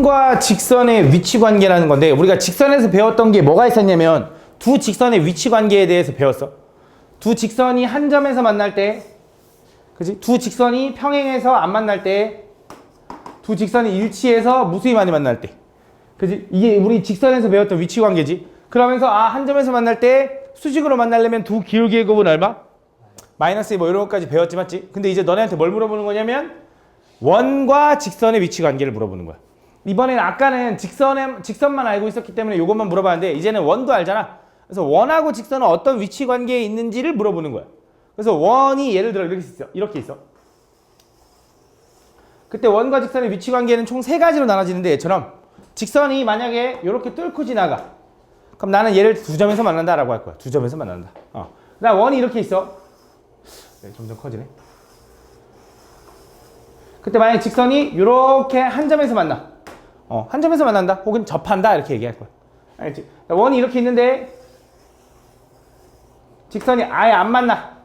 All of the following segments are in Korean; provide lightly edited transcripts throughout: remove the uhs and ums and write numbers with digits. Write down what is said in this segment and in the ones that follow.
원과 직선의 위치 관계라는 건데 우리가 직선에서 배웠던 게 뭐가 있었냐면 두 직선의 위치 관계에 대해서 배웠어. 두 직선이 한 점에서 만날 때, 그치? 두 직선이 평행해서 안 만날 때, 두 직선이 일치해서 무수히 많이 만날 때, 그치? 이게 우리 직선에서 배웠던 위치 관계지. 그러면서 한 점에서 만날 때 수직으로 만나려면 두 기울기의 곱은 얼마? 마이너스 뭐 이런 것까지 배웠지, 맞지? 근데 이제 너네한테 뭘 물어보는 거냐면 원과 직선의 위치 관계를 물어보는 거야. 이번엔 아까는 직선만 알고 있었기 때문에 이것만 물어봤는데 이제는 원도 알잖아. 그래서 원하고 직선은 어떤 위치 관계에 있는지를 물어보는 거야. 그래서 원이 예를 들어 이렇게 있어. 그때 원과 직선의 위치 관계는 총 세 가지로 나눠지는데 얘처럼 직선이 만약에 이렇게 뚫고 지나가. 그럼 나는 얘를 두 점에서 만난다라고 할 거야. 두 점에서 만난다. 나 원이 이렇게 있어. 네, 점점 커지네. 그때 만약에 직선이 이렇게 한 점에서 만나. 한 점에서 만난다. 혹은 접한다. 이렇게 얘기할 거야. 알겠지? 원이 이렇게 있는데 직선이 아예 안 만나.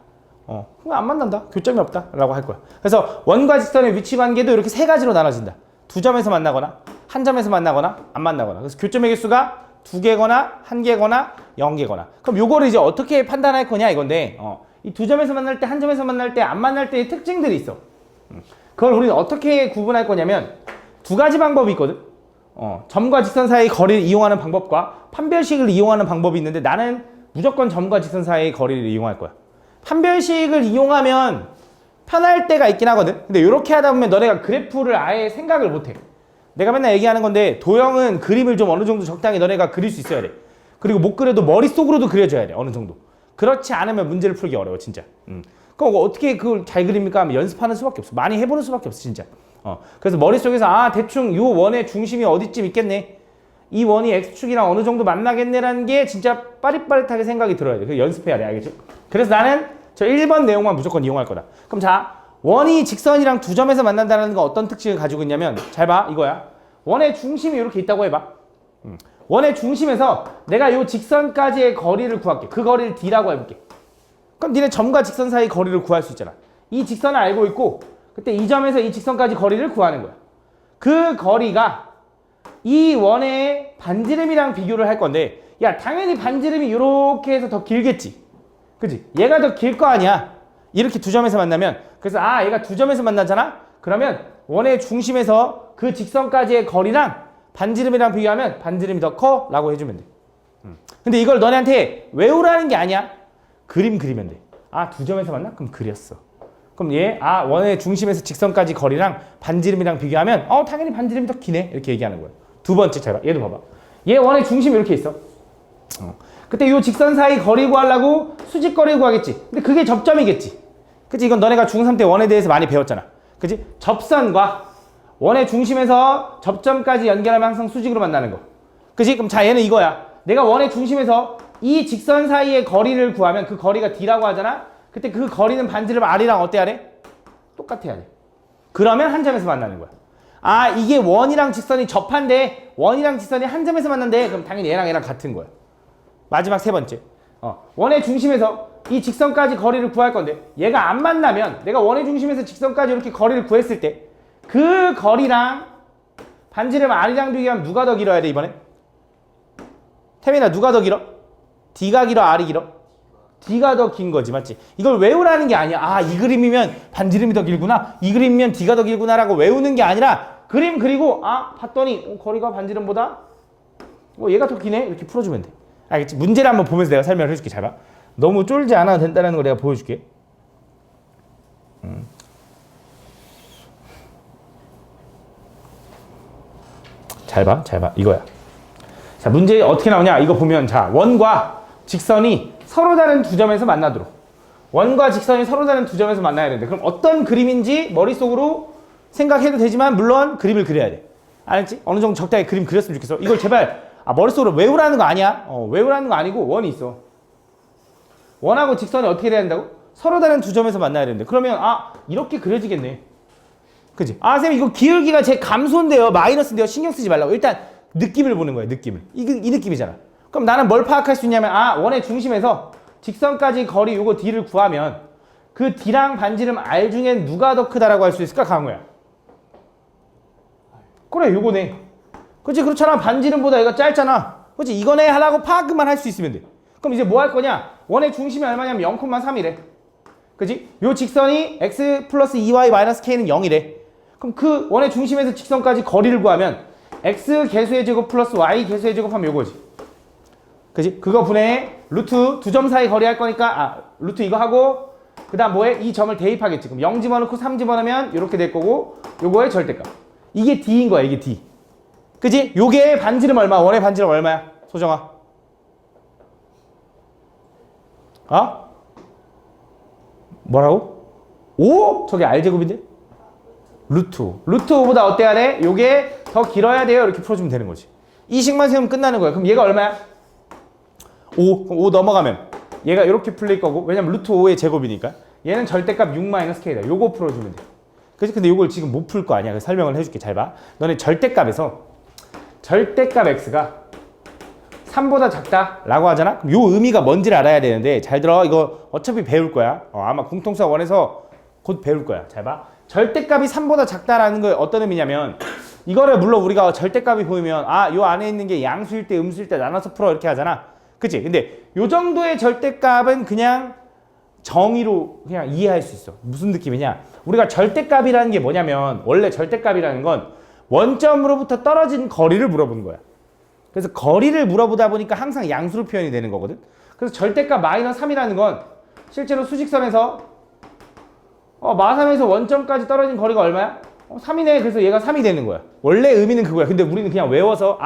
그럼 안 만난다. 교점이 없다. 라고 할 거야. 그래서 원과 직선의 위치 관계도 이렇게 세 가지로 나눠진다. 두 점에서 만나거나, 한 점에서 만나거나, 안 만나거나. 그래서 교점의 개수가 두 개거나, 한 개거나, 0개거나. 그럼 요거를 이제 어떻게 판단할 거냐 이건데, 이 두 점에서 만날 때, 한 점에서 만날 때, 안 만날 때의 특징들이 있어. 그걸 우리는 어떻게 구분할 거냐면, 두 가지 방법이 있거든. 점과 직선 사이의 거리를 이용하는 방법과 판별식을 이용하는 방법이 있는데 나는 무조건 점과 직선 사이의 거리를 이용할 거야. 판별식을 이용하면 편할 때가 있긴 하거든. 근데 이렇게 하다 보면 너네가 그래프를 아예 생각을 못해. 내가 맨날 얘기하는 건데 도형은 그림을 좀 어느 정도 적당히 너네가 그릴 수 있어야 돼. 그리고 못 그려도 머릿속으로도 그려줘야 돼. 어느 정도. 그렇지 않으면 문제를 풀기 어려워 진짜. 그럼 어떻게 그걸 잘 그립니까? 하면 연습하는 수밖에 없어. 많이 해보는 수밖에 없어 진짜. 그래서 머릿속에서 대충 요 원의 중심이 어디쯤 있겠네. 이 원이 X축이랑 어느 정도 만나겠네라는 게 진짜 빠릿빠릿하게 생각이 들어야 돼. 그래서 연습해야 돼. 알겠지? 그래서 나는 저 1번 내용만 무조건 이용할 거다. 그럼 자, 원이 직선이랑 두 점에서 만난다는 건 어떤 특징을 가지고 있냐면 잘 봐. 이거야. 원의 중심이 이렇게 있다고 해봐. 원의 중심에서 내가 이 직선까지의 거리를 구할게. 그 거리를 D라고 해볼게. 그럼 니네 점과 직선 사이 거리를 구할 수 있잖아. 이 직선을 알고 있고 그때 이 점에서 이 직선까지 거리를 구하는 거야. 그 거리가 이 원의 반지름이랑 비교를 할 건데 야 당연히 반지름이 이렇게 해서 더 길겠지. 그치? 얘가 더 길 거 아니야. 이렇게 두 점에서 만나면 그래서 얘가 두 점에서 만나잖아. 그러면 원의 중심에서 그 직선까지의 거리랑 반지름이랑 비교하면 반지름이 더 커 라고 해주면 돼. 근데 이걸 너네한테 외우라는 게 아니야. 그림 그리면 돼. 두 점에서 만나? 그럼 그렸어. 그럼 얘 원의 중심에서 직선까지 거리랑 반지름이랑 비교하면 당연히 반지름이 더 기네 이렇게 얘기하는 거야. 두 번째 잘 봐. 얘도 봐봐. 얘 원의 중심이 이렇게 있어. 그때 이 직선 사이 거리 구하려고 수직 거리 구하겠지. 근데 그게 접점이겠지. 그치? 이건 너네가 중3 때 원에 대해서 많이 배웠잖아. 그치? 접선과 원의 중심에서 접점까지 연결하면 항상 수직으로 만나는 거. 그치? 그럼 자 얘는 이거야. 내가 원의 중심에서 이 직선 사이의 거리를 구하면 그 거리가 D라고 하잖아. 그때 그 거리는 반지름 R이랑 어때야 돼? 똑같아야 돼. 그러면 한 점에서 만나는 거야. 이게 원이랑 직선이 접한데 원이랑 직선이 한 점에서 만난대. 그럼 당연히 얘랑 같은 거야. 마지막 세 번째. 원의 중심에서 이 직선까지 거리를 구할 건데 얘가 안 만나면 내가 원의 중심에서 직선까지 이렇게 거리를 구했을 때 그 거리랑 반지름 R이랑 비교하면 누가 더 길어야 돼 이번에? 태민아 누가 더 길어? D가 길어 R이 길어? D가 더 긴 거지 맞지? 이걸 외우라는 게 아니야. 이 그림이면 반지름이 더 길구나. 이 그림이면 D가 더 길구나 라고 외우는 게 아니라 그림 그리고 봤더니 거리가 반지름보다 얘가 더 기네 이렇게 풀어주면 돼. 알겠지? 문제를 한번 보면서 내가 설명을 해줄게. 잘 봐. 너무 쫄지 않아도 된다는 걸 내가 보여줄게. 잘 봐. 잘 봐. 이거야. 자, 문제 어떻게 나오냐? 이거 보면 자, 원과 직선이 서로 다른 두 점에서 만나도록. 원과 직선이 서로 다른 두 점에서 만나야 되는데 그럼 어떤 그림인지 머릿속으로 생각해도 되지만 물론 그림을 그려야 돼. 알았지? 어느 정도 적당히 그림 그렸으면 좋겠어. 이걸 제발 머릿속으로 외우라는 거 아니야. 외우라는 거 아니고 원이 있어. 원하고 직선이 어떻게 돼야 된다고? 서로 다른 두 점에서 만나야 되는데 그러면 이렇게 그려지겠네. 그치? 쌤 이거 기울기가 제 감소인데요. 마이너스인데요. 신경 쓰지 말라고. 일단 느낌을 보는 거야. 느낌을. 이 느낌이잖아. 그럼 나는 뭘 파악할 수 있냐면 원의 중심에서 직선까지 거리 요거 D를 구하면 그 D랑 반지름 R 중엔 누가 더 크다라고 할 수 있을까? 강호야. 그래 요거네. 그렇지? 그렇잖아. 반지름보다 얘가 짧잖아. 그렇지? 이거네 하라고 파악만 할 수 있으면 돼. 그럼 이제 뭐 할 거냐? 원의 중심이 얼마냐면 0,3이래. 그지? 요 직선이 x 플러스 2y 마이너스 k는 0이래. 그럼 그 원의 중심에서 직선까지 거리를 구하면 x 개수의 제곱 플러스 y 개수의 제곱하면 요거지. 그지? 그거 분해 루트 두 점 사이 거리 할 거니까 루트 이거 하고 그 다음 뭐해? 이 점을 대입하겠지. 그럼 0 집어넣고 3 집어넣으면 이렇게 될 거고 요거의 절대값. 이게 d인 거야. 이게 d. 그지? 요게 반지름 얼마? 원의 반지름 얼마야? 소정아. 뭐라고? 5? 저게 r제곱인데? 루트 5보다 어때야 돼? 요게 더 길어야 돼요. 이렇게 풀어주면 되는 거지. 이 식만 세우면 끝나는 거야. 그럼 얘가 얼마야? 5. 그럼 5 넘어가면 얘가 이렇게 풀릴 거고, 왜냐면 루트 5의 제곱이니까. 얘는 절대값 6-k다. 요거 풀어주면 돼. 그치? 근데 요걸 지금 못 풀 거 아니야. 그래서 설명을 해줄게. 잘 봐. 너네 절대값에서 절대값 x가 3보다 작다라고 하잖아? 그럼 요 의미가 뭔지를 알아야 되는데, 잘 들어. 이거 어차피 배울 거야. 아마 공통수학 1에서 곧 배울 거야. 잘 봐. 절대값이 3보다 작다라는 거 어떤 의미냐면, 이거를 물론 우리가 절대값이 보이면 요 안에 있는 게 양수일 때 음수일 때 나눠서 풀어 이렇게 하잖아. 그치? 근데 요 정도의 절대값은 그냥 정의로 그냥 이해할 수 있어. 무슨 느낌이냐? 우리가 절대값이라는 게 뭐냐면, 원래 절대값이라는 건 원점으로부터 떨어진 거리를 물어보는 거야. 그래서 거리를 물어보다 보니까 항상 양수로 표현이 되는 거거든. 그래서 절대값 마이너스 3이라는 건 실제로 수직선에서 마3에서 원점까지 떨어진 거리가 얼마야? 3이네. 그래서 얘가 3이 되는 거야. 원래 의미는 그거야. 근데 우리는 그냥 외워서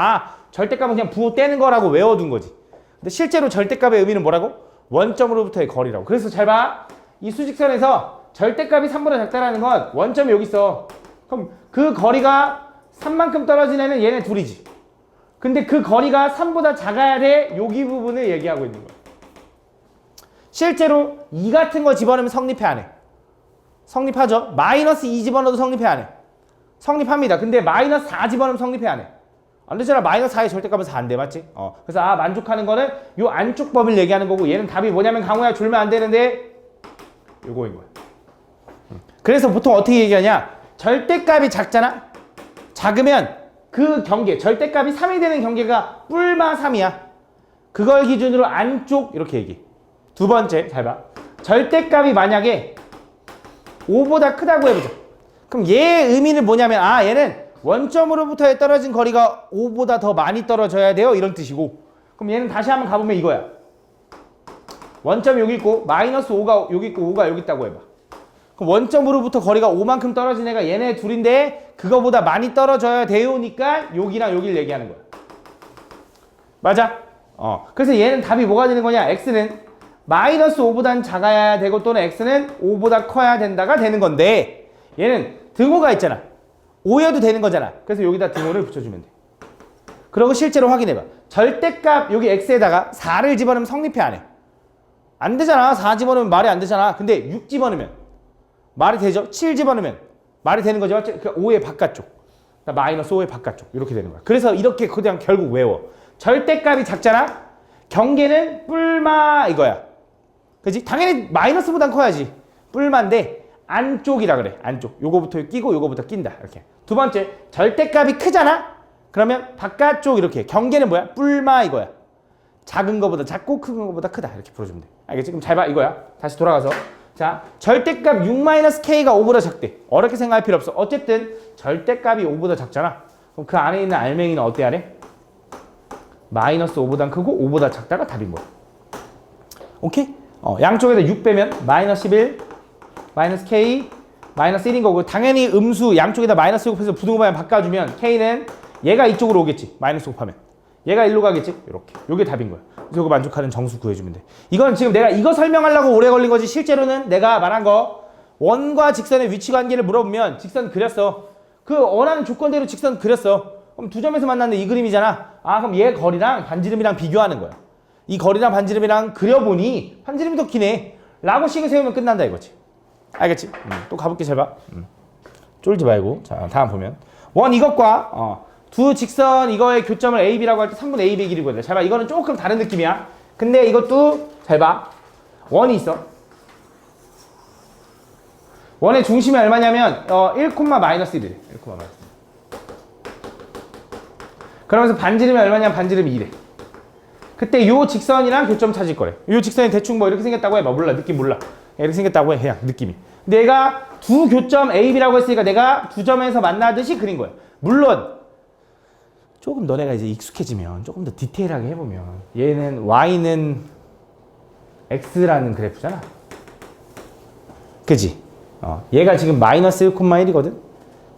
절대값은 그냥 부호 떼는 거라고 외워둔 거지. 근데 실제로 절대값의 의미는 뭐라고? 원점으로부터의 거리라고. 그래서 잘 봐. 이 수직선에서 절대값이 3보다 작다라는 건 원점이 여기 있어. 그럼 그 거리가 3만큼 떨어진 애는 얘네 둘이지. 근데 그 거리가 3보다 작아야 돼. 여기 부분을 얘기하고 있는 거야. 실제로 2 같은 거 집어넣으면 성립해 안 해? 성립하죠. 마이너스 2 집어넣어도 성립해 안 해? 성립합니다. 근데 마이너스 4 집어넣으면 성립해 안 해? 안 되잖아. 마이너스 4의 절대값은 4 안 돼. 맞지? 그래서 만족하는 거는 요 안쪽 범위를 얘기하는 거고, 얘는 답이 뭐냐면 강호야 줄면 안 되는데 요거인 거야. 그래서 보통 어떻게 얘기하냐? 절대값이 작잖아? 작으면 그 경계, 절대값이 3이 되는 경계가 뿔마 3이야. 그걸 기준으로 안쪽 이렇게 얘기해. 두 번째, 잘 봐. 절대값이 만약에 5보다 크다고 해보자. 그럼 얘의 의미는 뭐냐면 얘는 원점으로부터 떨어진 거리가 5보다 더 많이 떨어져야 돼요. 이런 뜻이고. 그럼 얘는 다시 한번 가보면 이거야. 원점이 여기 있고 마이너스 5가 여기 있고 5가 여기 있다고 해봐. 그럼 원점으로부터 거리가 5만큼 떨어진 애가 얘네 둘인데 그거보다 많이 떨어져야 돼요니까 여기랑 여기를 얘기하는 거야. 맞아? 그래서 얘는 답이 뭐가 되는 거냐? x는 마이너스 5보단 작아야 되고 또는 x는 5보다 커야 된다가 되는 건데, 얘는 등호가 있잖아. 5여도 되는 거잖아. 그래서 여기다 등호를 붙여주면 돼. 그리고 실제로 확인해봐. 절대값 여기 x에다가 4를 집어넣으면 성립해 안 해? 안 되잖아. 4 집어넣으면 말이 안 되잖아. 근데 6 집어넣으면 말이 되죠? 7 집어넣으면 말이 되는 거죠. 그러니까 5의 바깥쪽. 마이너스 5의 바깥쪽. 이렇게 되는 거야. 그래서 이렇게 그냥 결국 외워. 절대값이 작잖아? 경계는 뿔마 이거야. 그치? 당연히 마이너스보단 커야지. 뿔마인데 안쪽이라 그래. 안쪽. 요거부터 끼고 요거부터 낀다. 이렇게. 두 번째, 절대값이 크잖아? 그러면 바깥쪽 이렇게. 경계는 뭐야? 뿔마 이거야. 작은 거보다 작고 큰 거보다 크다. 이렇게 풀어주면 돼. 알겠지? 그럼 잘 봐. 이거야. 다시 돌아가서. 자, 절대값 6-k가 5보다 작대. 어렵게 생각할 필요 없어. 어쨌든 절대값이 5보다 작잖아. 그럼 그 안에 있는 알맹이는 어때야 돼? 마이너스 5보단 크고 5보다 작다가 답인 거야. 오케이? 양쪽에다 6 빼면 마이너스 11, 마이너스 k, 마이너스 1인 거고, 당연히 음수 양쪽에다 마이너스 곱해서 부등호방향 바꿔주면 k는 얘가 이쪽으로 오겠지. 마이너스 곱하면. 얘가 일로 가겠지? 이렇게. 요게 답인 거야. 그래서 이거 만족하는 정수 구해주면 돼. 이건 지금 내가 이거 설명하려고 오래 걸린 거지, 실제로는 내가 말한 거 원과 직선의 위치 관계를 물어보면 직선 그렸어. 그 원하는 조건대로 직선 그렸어. 그럼 두 점에서 만났는데 이 그림이잖아. 그럼 얘 거리랑 반지름이랑 비교하는 거야. 이 거리랑 반지름이랑 그려보니 반지름이 더 기네 라고 식을 세우면 끝난다 이거지. 알겠지? 또 가볼게. 잘 봐. 쫄지 말고. 자, 다음 보면 원 이것과 두 직선 이거의 교점을 A, B라고 할 때 3분의 A, B 길이거든. 잘 봐. 이거는 조금 다른 느낌이야. 근데 이것도 잘 봐. 원이 있어. 원의 중심이 얼마냐면 1, 마이너스 1이래. 1, 마이너스 1. 그러면서 반지름이 얼마냐? 반지름이 이래. 그때 요 직선이랑 교점 찾을 거래. 요 직선이 대충 뭐 이렇게 생겼다고 해. 뭐 몰라. 느낌 몰라. 이렇게 생겼다고 해. 그냥 느낌이. 근데 얘가 두 교점 A, B라고 했으니까 내가 두 점에서 만나듯이 그린 거야. 물론 조금 너네가 이제 익숙해지면 조금 더 디테일하게 해보면 얘는 Y는 X라는 그래프잖아. 그지? 얘가 지금 마이너스 1,1이거든?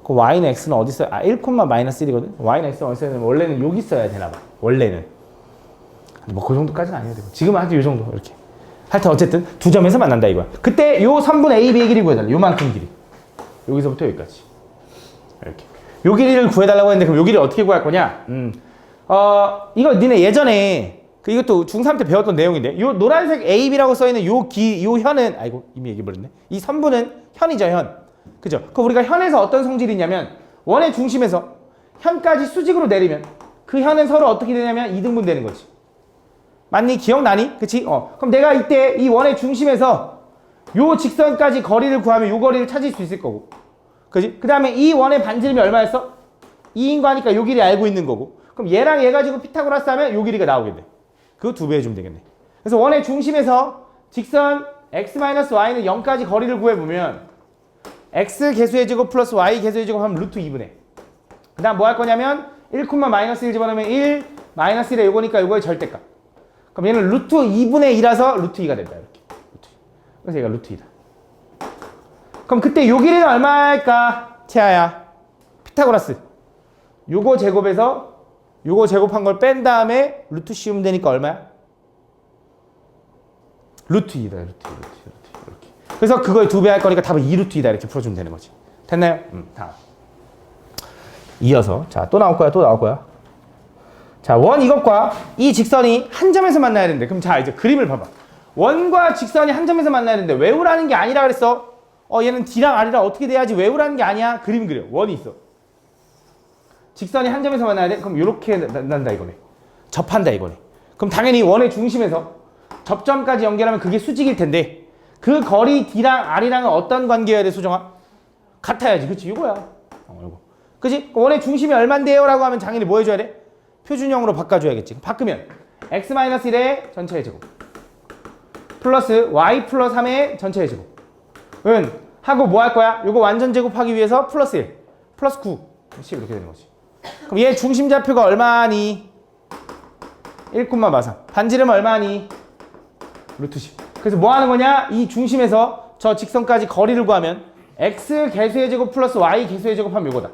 그 Y는 X는 어디 있어요? 1, 마이너스 1이거든? Y는 X는 어디 있어요? 원래는 여기 있어야 되나봐. 원래는. 뭐 그 정도까지는 아니어도 되고. 지금은 아주 요 정도. 이렇게. 하여튼 어쨌든 두 점에서 만난다 이거야. 그때 요 3분의 A, B의 길이 구해달라. 요만큼 길이. 여기서부터 여기까지. 이렇게. 요 길이를 구해달라고 했는데 그럼 요 길이를 어떻게 구할 거냐? 이거 니네 예전에 이것도 중3 때 배웠던 내용인데 요 노란색 AB라고 써있는 요 현은 아이고 이미 얘기해버렸네. 이 선분은 현이죠 현. 그죠? 그럼 우리가 현에서 어떤 성질이 있냐면 원의 중심에서 현까지 수직으로 내리면 그 현은 서로 어떻게 되냐면 이등분 되는 거지. 맞니? 기억나니? 그치? 그럼 내가 이때 이 원의 중심에서 요 직선까지 거리를 구하면 요 거리를 찾을 수 있을 거고. 그지? 그 다음에 이 원의 반지름이 얼마였어? 2인 거 하니까 요 길이 알고 있는 거고. 그럼 얘랑 얘 가지고 피타고라스 하면 요 길이가 나오겠네. 그거 2배 해주면 되겠네. 그래서 원의 중심에서 직선 x-y는 0까지 거리를 구해보면 x 개수의 제곱 플러스 y 개수의 제곱 하면 루트 2분의. 그 다음 뭐 할 거냐면 1, 마이너스 1 집어넣으면 1, 마이너스 1에 요거니까 요거의 절대값. 그럼 얘는 루트 2분의 2라서 루트 2가 된다. 이렇게. 그래서 얘가 루트 2다. 그럼 그때 요 길이는 얼마일까? 태아야. 피타고라스. 요거 제곱에서 요거 제곱한 걸 뺀 다음에 루트 씌우면 되니까 얼마야? 루트 2다. 루트 2. 이렇게. 그래서 그거에 2배 할 거니까 답은 2루트 2다. 이렇게 풀어주면 되는 거지. 됐나요? 다음. 이어서 자, 또 나올 거야. 자, 원 이것과 이 직선이 한 점에서 만나야 되는데 그럼 자, 이제 그림을 봐봐. 원과 직선이 한 점에서 만나야 되는데 외우라는 게 아니라 그랬어. 얘는 D랑 R이랑 어떻게 돼야지 외우라는 게 아니야. 그림 그려. 원이 있어. 직선이 한 점에서 만나야 돼? 그럼 이렇게 난다 이거네. 접한다 이거네. 그럼 당연히 원의 중심에서 접점까지 연결하면 그게 수직일 텐데 그 거리 D랑 R이랑은 어떤 관계여야 돼, 소정아? 같아야지. 그치? 이거야. 이거. 그치? 원의 중심이 얼만데요? 라고 하면 당연히 뭐 해줘야 돼? 표준형으로 바꿔줘야겠지. 바꾸면 x-1의 전체의 제곱 플러스 y 플러스 3의 전체의 제곱은 하고 뭐 할 거야? 이거 완전 제곱하기 위해서 플러스 1, 플러스 9, 10 이렇게 되는 거지. 그럼 얘 중심 좌표가 얼마니? 1,3. 반지름 얼마니? 루트 10. 그래서 뭐 하는 거냐? 이 중심에서 저 직선까지 거리를 구하면 x 개수의 제곱 플러스 y 개수의 제곱 하면 이거다.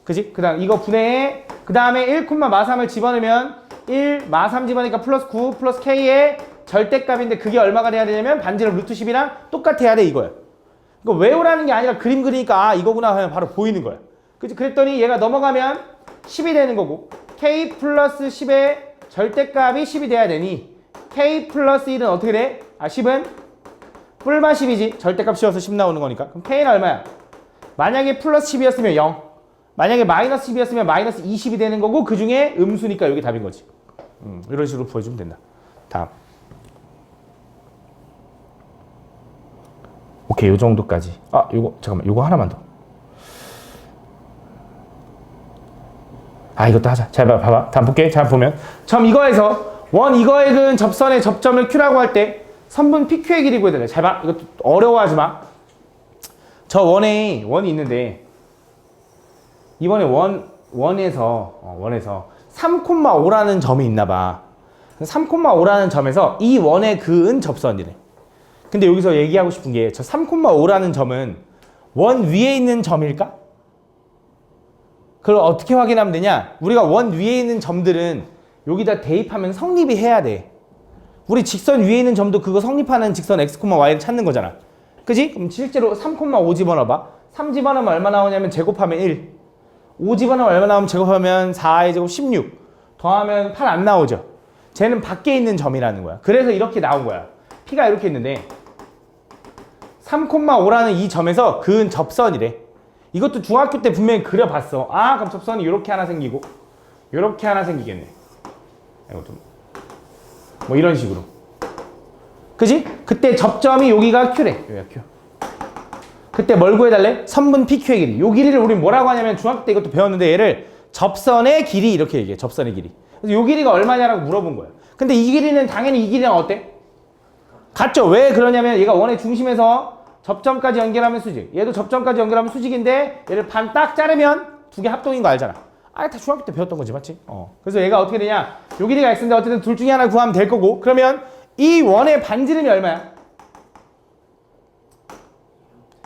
그지? 그 다음 이거 분해해. 그 다음에 1,3을 집어넣으면 1, 마3 집어넣으니까 플러스 9 플러스 k의 절대값인데 그게 얼마가 돼야 되냐면 반지름 루트 10이랑 똑같아야 돼 이거야. 이거 외우라는 게 아니라 그림 그리니까 이거구나 하면 바로 보이는 거야. 그치? 그랬더니 얘가 넘어가면 10이 되는 거고 k 플러스 10의 절대값이 10이 돼야 되니 k 플러스 1은 어떻게 돼? 10은 뿔마 10이지. 절대값 씌워서 10 나오는 거니까. 그럼 k는 얼마야? 만약에 플러스 10이었으면 0. 만약에 마이너스 10이었으면 마이너스 20이 되는 거고 그 중에 음수니까 여기 답인 거지. 이런 식으로 보여주면 된다. 다음. 오케이, 요 정도까지. 요거 잠깐만. 요거 하나만 더. 이것도 하자. 잘 봐봐. 다음 볼게. 잘 보면 처음 이거에서 원 이거액은 접선의 접점을 Q라고 할 때 선분 PQ의 길이 구해야 돼. 잘 봐. 이것도 어려워하지 마. 저 원이 있는데 이번에 원에서 3,5라는 점이 있나 봐. 3,5라는 점에서 이 원에 그은 접선이래. 근데 여기서 얘기하고 싶은 게 저 3,5라는 점은 원 위에 있는 점일까? 그걸 어떻게 확인하면 되냐? 우리가 원 위에 있는 점들은 여기다 대입하면 성립이 해야 돼. 우리 직선 위에 있는 점도 그거 성립하는 직선 x, y를 찾는 거잖아. 그지? 그럼 실제로 3,5 집어넣어봐. 3 집어넣으면 얼마 나오냐면 제곱하면 1. 5 집어넣으면 얼마 나오면 제곱하면 4의 제곱 16. 더하면 8 안 나오죠. 쟤는 밖에 있는 점이라는 거야. 그래서 이렇게 나온 거야. P가 이렇게 있는데 3,5라는 이 점에서 그은 접선이래. 이것도 중학교 때 분명히 그려봤어. 그럼 접선이 이렇게 하나 생기고 이렇게 하나 생기겠네. 이것도 뭐 이런 식으로. 그지? 그때 접점이 여기가 Q래. 여기가 Q. 그때 뭘 구해달래? 선분 PQ의 길이. 요 길이를 우리 뭐라고 하냐면 중학교 때 이것도 배웠는데 얘를 접선의 길이 이렇게 얘기해. 접선의 길이. 그래서 요 길이가 얼마냐라고 물어본 거예요. 근데 이 길이는 당연히 이 길이랑 어때? 같죠? 왜 그러냐면 얘가 원의 중심에서 접점까지 연결하면 수직. 얘도 접점까지 연결하면 수직인데 얘를 반 딱 자르면 두 개 합동인 거 알잖아. 아, 다 중학교 때 배웠던 거지, 맞지? 그래서 얘가 어떻게 되냐? 요 길이가 x인데 어쨌든 둘 중에 하나 구하면 될 거고. 그러면 이 원의 반지름이 얼마야?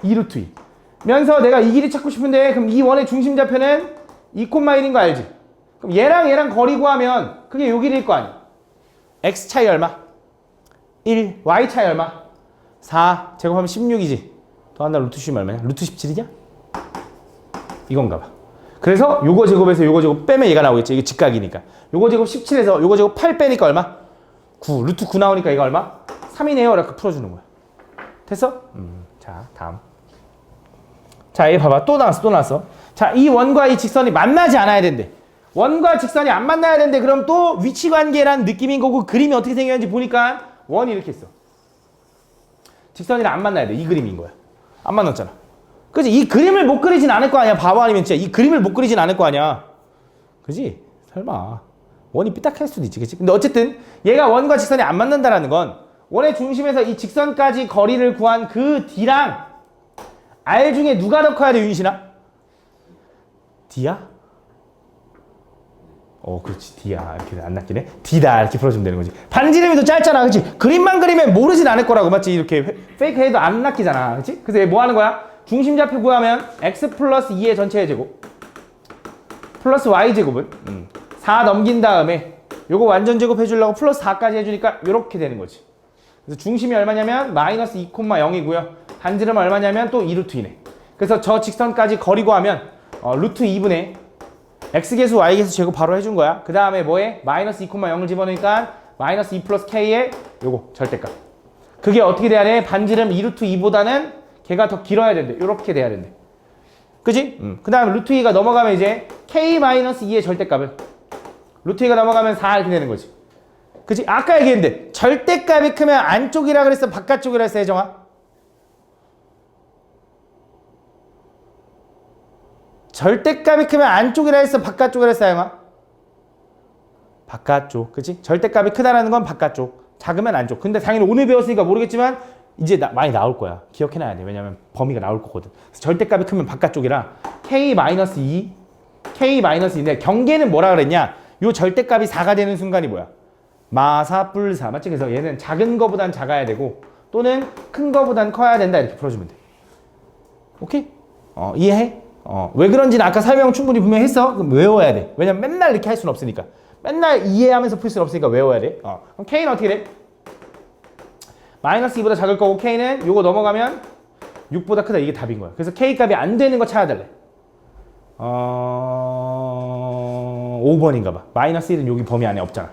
2루트 2. 면서 내가 이 길이 찾고 싶은데 그럼 이 원의 중심 좌표는 2,1인 거 알지? 그럼 얘랑 거리 구하면 그게 요 길이일 거 아니야? x 차이 얼마? 1. y 차이 얼마? 4. 제곱하면 16이지. 더한다 루트 10이 얼마냐? 루트 17이냐? 이건가 봐. 그래서 요거 제곱에서 요거 제곱 빼면 얘가 나오겠지. 이게 직각이니까. 요거 제곱 17에서 요거 제곱 8 빼니까 얼마? 9. 루트 9 나오니까 얘가 얼마? 3이네요. 이렇게 풀어주는 거야. 됐어? 자, 다음. 자, 얘 봐봐. 또 나왔어. 자, 이 원과 이 직선이 만나지 않아야 된대. 원과 직선이 안 만나야 된대. 그럼 또 위치관계란 느낌인 거고 그림이 어떻게 생겼는지 보니까 원이 이렇게 있어. 직선이랑 안 만나야 돼. 이 그림인 거야. 안 만났잖아. 그지? 이 그림을 못 그리진 않을 거 아니야. 바보 아니면 진짜 이 그림을 못 그리진 않을 거 아니야. 그지? 설마. 원이 삐딱할 수도 있지. 그치? 근데 어쨌든 얘가 원과 직선이 안 만난다라는 건 원의 중심에서 이 직선까지 거리를 구한 그 D랑 R 중에 누가 더 커야 돼, 윤신아? D야? 그렇지. D야. 이렇게 안 낚이네. D다. 이렇게 풀어주면 되는 거지. 반지름이 더 짧잖아. 그치? 그림만 그리면 모르진 않을 거라고. 맞지? 이렇게 페이크 해도 안 낚이잖아. 그치? 그래서 얘 뭐 하는 거야? 중심 좌표 구하면 x 플러스 2의 전체의 제곱 플러스 y 제곱은 4 넘긴 다음에 요거 완전 제곱 해주려고 플러스 4까지 해주니까 요렇게 되는 거지. 그래서 중심이 얼마냐면 마이너스 2,0이고요. 반지름은 얼마냐면 또 2루트이네. 그래서 저 직선까지 거리 구하면 루트 2분의 x계수 y계수 제곱 바로 해준 거야. 그 다음에 뭐에? 마이너스 2,0을 집어넣으니까 마이너스 2 플러스 k의 요거 절대값. 그게 어떻게 돼야 돼? 반지름 2루트 2보다는 걔가 더 길어야 된대. 요렇게 돼야 된대. 그지? 그 다음에 루트 2가 넘어가면 이제 k-2의 절대값을 루트 2가 넘어가면 4 이렇게 되는 거지. 그지? 아까 얘기했는데 절대값이 크면 안쪽이라 그랬어? 바깥쪽이라 했어? 혜정아? 절대값이 크면 안쪽이라 했어? 바깥쪽이라 했어? 혜정아? 바깥쪽. 그치? 절대값이 크다라는 건 바깥쪽. 작으면 안쪽. 근데 당연히 오늘 배웠으니까 모르겠지만 이제 많이 나올 거야. 기억해놔야 돼. 왜냐면 범위가 나올 거거든. 그래서 절대값이 크면 바깥쪽이라 k-2, k-2인데 경계는 뭐라 그랬냐? 요 절대값이 4가 되는 순간이 뭐야? 마사 뿔사. 맞지? 그래서 얘는 작은 거보단 작아야 되고 또는 큰 거보단 커야 된다. 이렇게 풀어주면 돼. 오케이? 이해해? 왜 그런지는 아까 설명 충분히 분명히 했어. 그럼 외워야 돼. 왜냐면 맨날 이렇게 할 수는 없으니까. 맨날 이해하면서 풀 수는 없으니까 외워야 돼. 그럼 k는 어떻게 돼? 마이너스 2보다 작을 거고 k는 요거 넘어가면 6보다 크다. 이게 답인 거야. 그래서 k 값이 안 되는 거 찾아달래. 5번인가 봐. 마이너스 1은 여기 범위 안에 없잖아.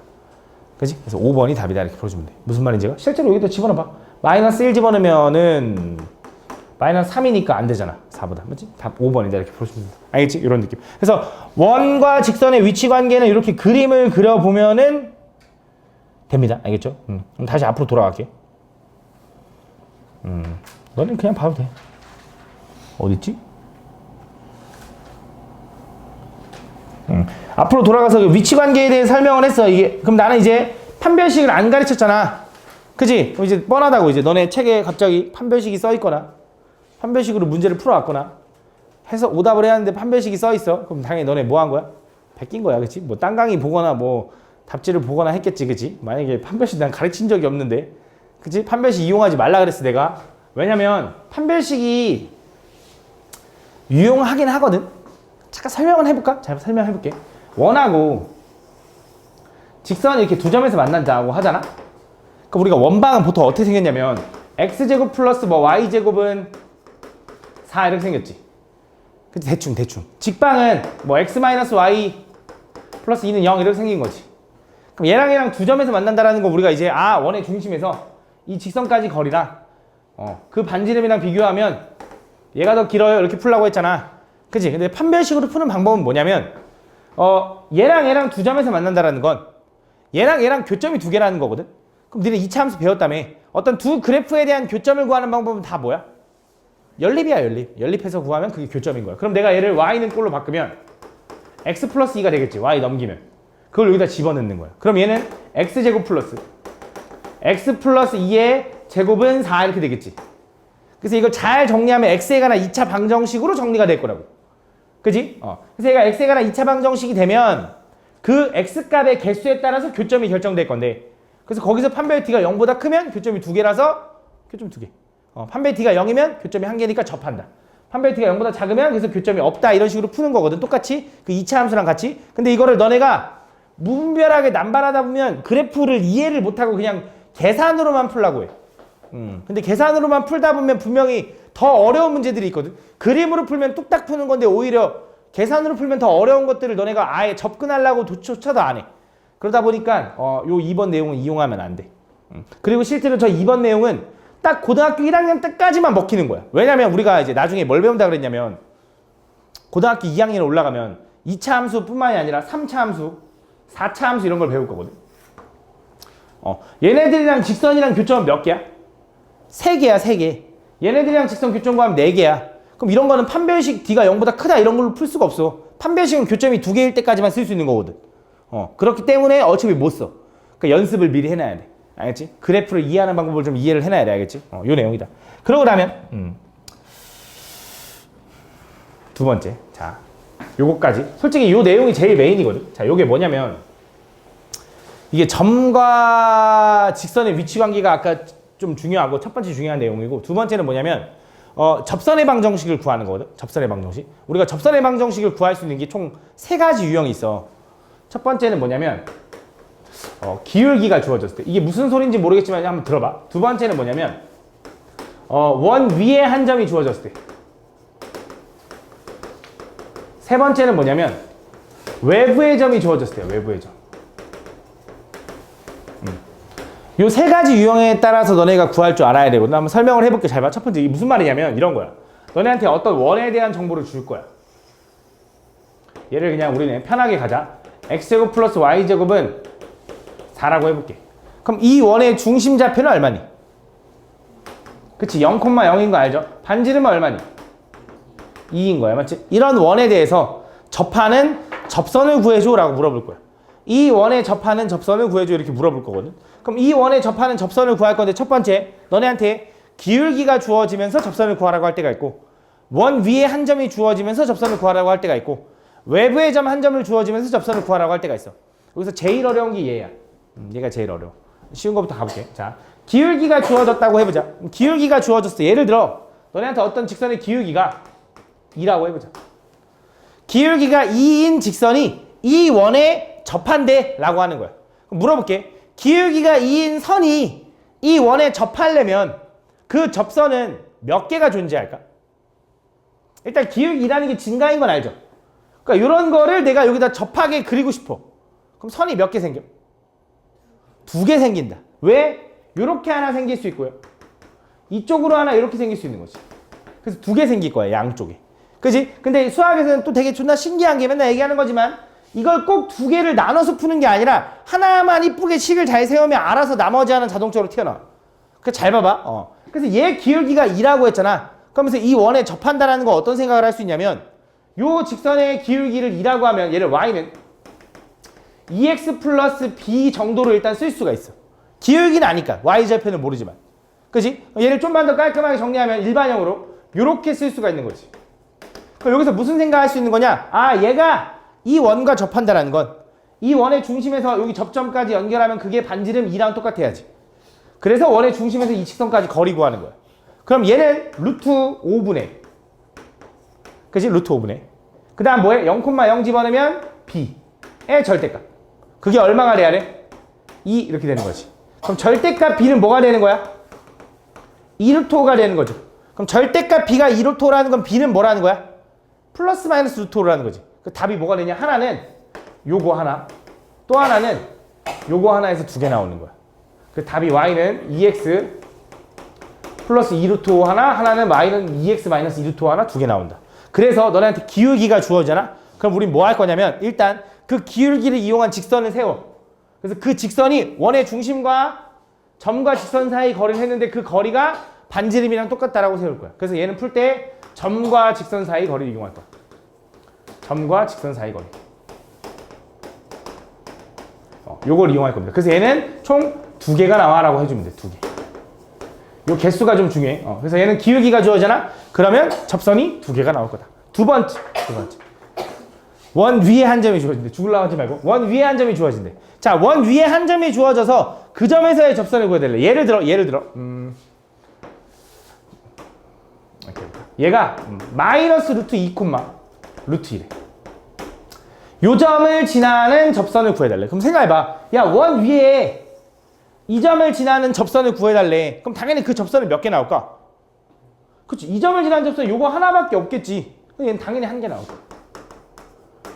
그치? 그래서 5번이 답이다. 이렇게 풀어주면 돼. 무슨 말인지가? 실제로 여기다 집어넣어봐. 마이너스 1 집어넣으면은 마이너스 3이니까 안 되잖아. 4보다. 맞지? 답 5번이다. 이렇게 풀어주면 돼. 알겠지? 이런 느낌. 그래서 원과 직선의 위치 관계는 이렇게 그림을 그려보면은 됩니다. 알겠죠? 그럼 다시 앞으로 돌아갈게. 너는 그냥 봐도 돼. 어딨지? 앞으로 돌아가서 위치 관계에 대해 설명을 했어. 이게 그럼 나는 이제 판별식을 안 가르쳤잖아. 그지? 그럼 이제 뻔하다고. 이제 너네 책에 갑자기 판별식이 써 있거나 판별식으로 문제를 풀어왔거나 해서 오답을 해야 하는데 판별식이 써 있어. 그럼 당연히 너네 뭐 한 거야? 베낀 거야. 그치? 뭐 딴 강의 보거나 뭐 답지를 보거나 했겠지. 그치? 만약에 판별식 난 가르친 적이 없는데 그치? 판별식 이용하지 말라 그랬어 내가. 왜냐면 판별식이 유용하긴 하거든. 잠깐 설명을 해볼까? 잘 설명해볼게. 원하고 직선이 이렇게 두 점에서 만난다고 하잖아. 그럼 우리가 원방은 보통 어떻게 생겼냐면 x제곱 플러스 뭐 y제곱은 4 이렇게 생겼지. 그치? 대충. 직방은 뭐 x-y 플러스 2는 0 이렇게 생긴 거지. 그럼 얘랑 두 점에서 만난다라는 거 우리가 이제 원의 중심에서 이 직선까지 거리랑 그 반지름이랑 비교하면 얘가 더 길어요. 이렇게 풀라고 했잖아. 그치? 근데 판별식으로 푸는 방법은 뭐냐면 얘랑 두 점에서 만난다라는 건 얘랑 교점이 두 개라는 거거든. 그럼 니네 2차 함수 배웠다며. 어떤 두 그래프에 대한 교점을 구하는 방법은 다 뭐야? 연립이야, 연립. 연립해서 구하면 그게 교점인 거야. 그럼 내가 얘를 y는 꼴로 바꾸면 x 플러스 2가 되겠지. y 넘기면. 그걸 여기다 집어넣는 거야. 그럼 얘는 x제곱 플러스 x 플러스 2의 제곱은 4 이렇게 되겠지. 그래서 이걸 잘 정리하면 x에 관한 2차 방정식으로 정리가 될 거라고. 그지? 그래서 얘가 x에 관한 2차 방정식이 되면 그 x값의 개수에 따라서 교점이 결정될 건데, 그래서 거기서 판별 t가 0보다 크면 교점이 2개라서 교점 2개. 판별 t가 0이면 교점이 1개니까 접한다. 판별 t가 0보다 작으면 그래서 교점이 없다. 이런 식으로 푸는 거거든. 똑같이 그 2차 함수랑 같이. 근데 이거를 너네가 무분별하게 남발하다 보면 그래프를 이해를 못하고 그냥 계산으로만 풀라고 해. 근데 계산으로만 풀다 보면 분명히 더 어려운 문제들이 있거든. 그림으로 풀면 뚝딱 푸는 건데 오히려 계산으로 풀면 더 어려운 것들을 너네가 아예 접근하려고 조차도 안 해. 그러다 보니까 요 2번 내용은 이용하면 안 돼. 그리고 실제로 저 2번 내용은 딱 고등학교 1학년 때까지만 먹히는 거야. 왜냐면 우리가 이제 나중에 뭘 배운다 그랬냐면 고등학교 2학년 올라가면 2차 함수뿐만이 아니라 3차 함수, 4차 함수 이런 걸 배울 거거든. 얘네들이랑 직선이랑 교점은 몇 개야? 3개야, 3개. 얘네들이랑 직선 교점 구하면 4개야. 그럼 이런 거는 판별식 D가 0보다 크다 이런 걸로 풀 수가 없어. 판별식은 교점이 2개일 때까지만 쓸 수 있는 거거든. 그렇기 때문에 어차피 못 써. 그러니까 연습을 미리 해놔야 돼. 알겠지? 그래프를 이해하는 방법을 좀 이해를 해놔야 돼. 알겠지? 요 내용이다. 그러고 나면 두 번째. 자, 요거까지. 솔직히 요 내용이 제일 메인이거든. 자, 요게 뭐냐면 이게 점과 직선의 위치 관계가 아까 좀 중요하고 첫 번째 중요한 내용이고, 두 번째는 뭐냐면 접선의 방정식을 구하는 거거든. 접선의 방정식. 우리가 접선의 방정식을 구할 수 있는 게 총 3가지 유형이 있어. 첫 번째는 뭐냐면 기울기가 주어졌을 때. 이게 무슨 소리인지 모르겠지만 한번 들어봐. 두 번째는 뭐냐면 원 위에 한 점이 주어졌을 때. 세 번째는 뭐냐면 외부의 점이 주어졌을 때요. 외부의 점. 요 3가지 유형에 따라서 너네가 구할 줄 알아야 되거든. 한번 설명을 해볼게. 잘 봐. 첫 번째, 이게 무슨 말이냐면 이런 거야. 너네한테 어떤 원에 대한 정보를 줄 거야. 얘를 그냥 우리는 편하게 가자. x제곱 플러스 y제곱은 4라고 해볼게. 그럼 이 원의 중심 좌표는 얼마니? 그치? 0,0인 거 알죠? 반지름은 얼마니? 2인 거야. 맞지? 이런 원에 대해서 접하는 접선을 구해줘 라고 물어볼 거야. 이 원에 접하는 접선을 구해줘 이렇게 물어볼 거거든. 그럼 이 원에 접하는 접선을 구할 건데, 첫 번째 너네한테 기울기가 주어지면서 접선을 구하라고 할 때가 있고, 원 위에 한 점이 주어지면서 접선을 구하라고 할 때가 있고, 외부의 점 한 점을 주어지면서 접선을 구하라고 할 때가 있어. 여기서 제일 어려운 게 얘야. 얘가 제일 어려워. 쉬운 거부터 가볼게. 자, 기울기가 주어졌다고 해보자. 기울기가 주어졌어. 예를 들어 너네한테 어떤 직선의 기울기가 2라고 해보자. 기울기가 2인 직선이 이 원에 접한대 라고 하는 거야. 그럼 물어볼게. 기울기가 2인 선이 이 원에 접하려면 그 접선은 몇 개가 존재할까? 일단 기울기라는 게 증가인 건 알죠? 그러니까 이런 거를 내가 여기다 접하게 그리고 싶어. 그럼 선이 몇 개 생겨? 2개 생긴다. 왜? 이렇게 하나 생길 수 있고요. 이쪽으로 하나 이렇게 생길 수 있는 거지. 그래서 2개 생길 거야, 양쪽에. 그지? 근데 수학에서는 또 되게 존나 신기한 게 맨날 얘기하는 거지만 이걸 꼭 2개를 나눠서 푸는 게 아니라 하나만 이쁘게 식을 잘 세우면 알아서 나머지 하나는 자동적으로 튀어나와. 그러니까 잘 봐봐. 그래서 얘 기울기가 2라고 했잖아. 그러면서 이 원에 접한다라는 거 어떤 생각을 할 수 있냐면, 요 직선의 기울기를 2라고 하면 얘를 y는 2x 플러스 b 정도로 일단 쓸 수가 있어. 기울기는 아니까. y절편은 모르지만. 그지? 얘를 좀만 더 깔끔하게 정리하면 일반형으로 요렇게 쓸 수가 있는 거지. 그럼 여기서 무슨 생각할 수 있는 거냐? 아, 얘가 이 원과 접한다라는 건 이 원의 중심에서 여기 접점까지 연결하면 그게 반지름 2랑 똑같아야지. 그래서 원의 중심에서 이 직선까지 거리 구하는 거야. 그럼 얘는 루트 5분의, 그치? 루트 5분의. 그 다음 뭐해? 0,0 집어넣으면 b의 절대값. 그게 얼마가 돼야 돼? 2 이렇게 되는 거지. 그럼 절대값 b는 뭐가 되는 거야? 2루트 5가 되는 거죠. 그럼 절대값 b가 2루트 5라는 건 b는 뭐라는 거야? 플러스 마이너스 루트 5라는 거지. 그 답이 뭐가 되냐? 하나는 요거 하나, 또 하나는 요거 하나에서 2개 나오는 거야. 그 답이 y는 2x 플러스 2루트 5 하나, 하나는 y는 2x 마이너스 2루트 5 하나, 2개 나온다. 그래서 너네한테 기울기가 주어지잖아? 그럼 우린 뭐 할 거냐면 일단 그 기울기를 이용한 직선을 세워. 그래서 그 직선이 원의 중심과 점과 직선 사이 거리를 했는데 그 거리가 반지름이랑 똑같다라고 세울 거야. 그래서 얘는 풀 때 점과 직선 사이 거리를 이용할 거야. 점과 직선 사이 거리. 요걸 이용할 겁니다. 그래서 얘는 총 2개가 나와라고 해주면 돼. 2개. 요 개수가 좀 중요해. 그래서 얘는 기울기가 주어지잖아. 그러면 접선이 2개가 나올 거다. 두 번째. 원 위에 한 점이 주어진대. 죽으려고 하지 말고 원 위에 한 점이 주어진대. 자, 원 위에 한 점이 주어져서 그 점에서의 접선을 구해달래. 예를 들어 얘가 마이너스 루트 2 루트 1에 요 점을 지나는 접선을 구해달래. 그럼 생각해봐. 야, 원 위에 이 점을 지나는 접선을 구해달래. 그럼 당연히 그 접선은 몇 개 나올까? 그치, 이 점을 지나는 접선 요거 하나밖에 없겠지. 그럼 얘는 당연히 한 개 나올 거야.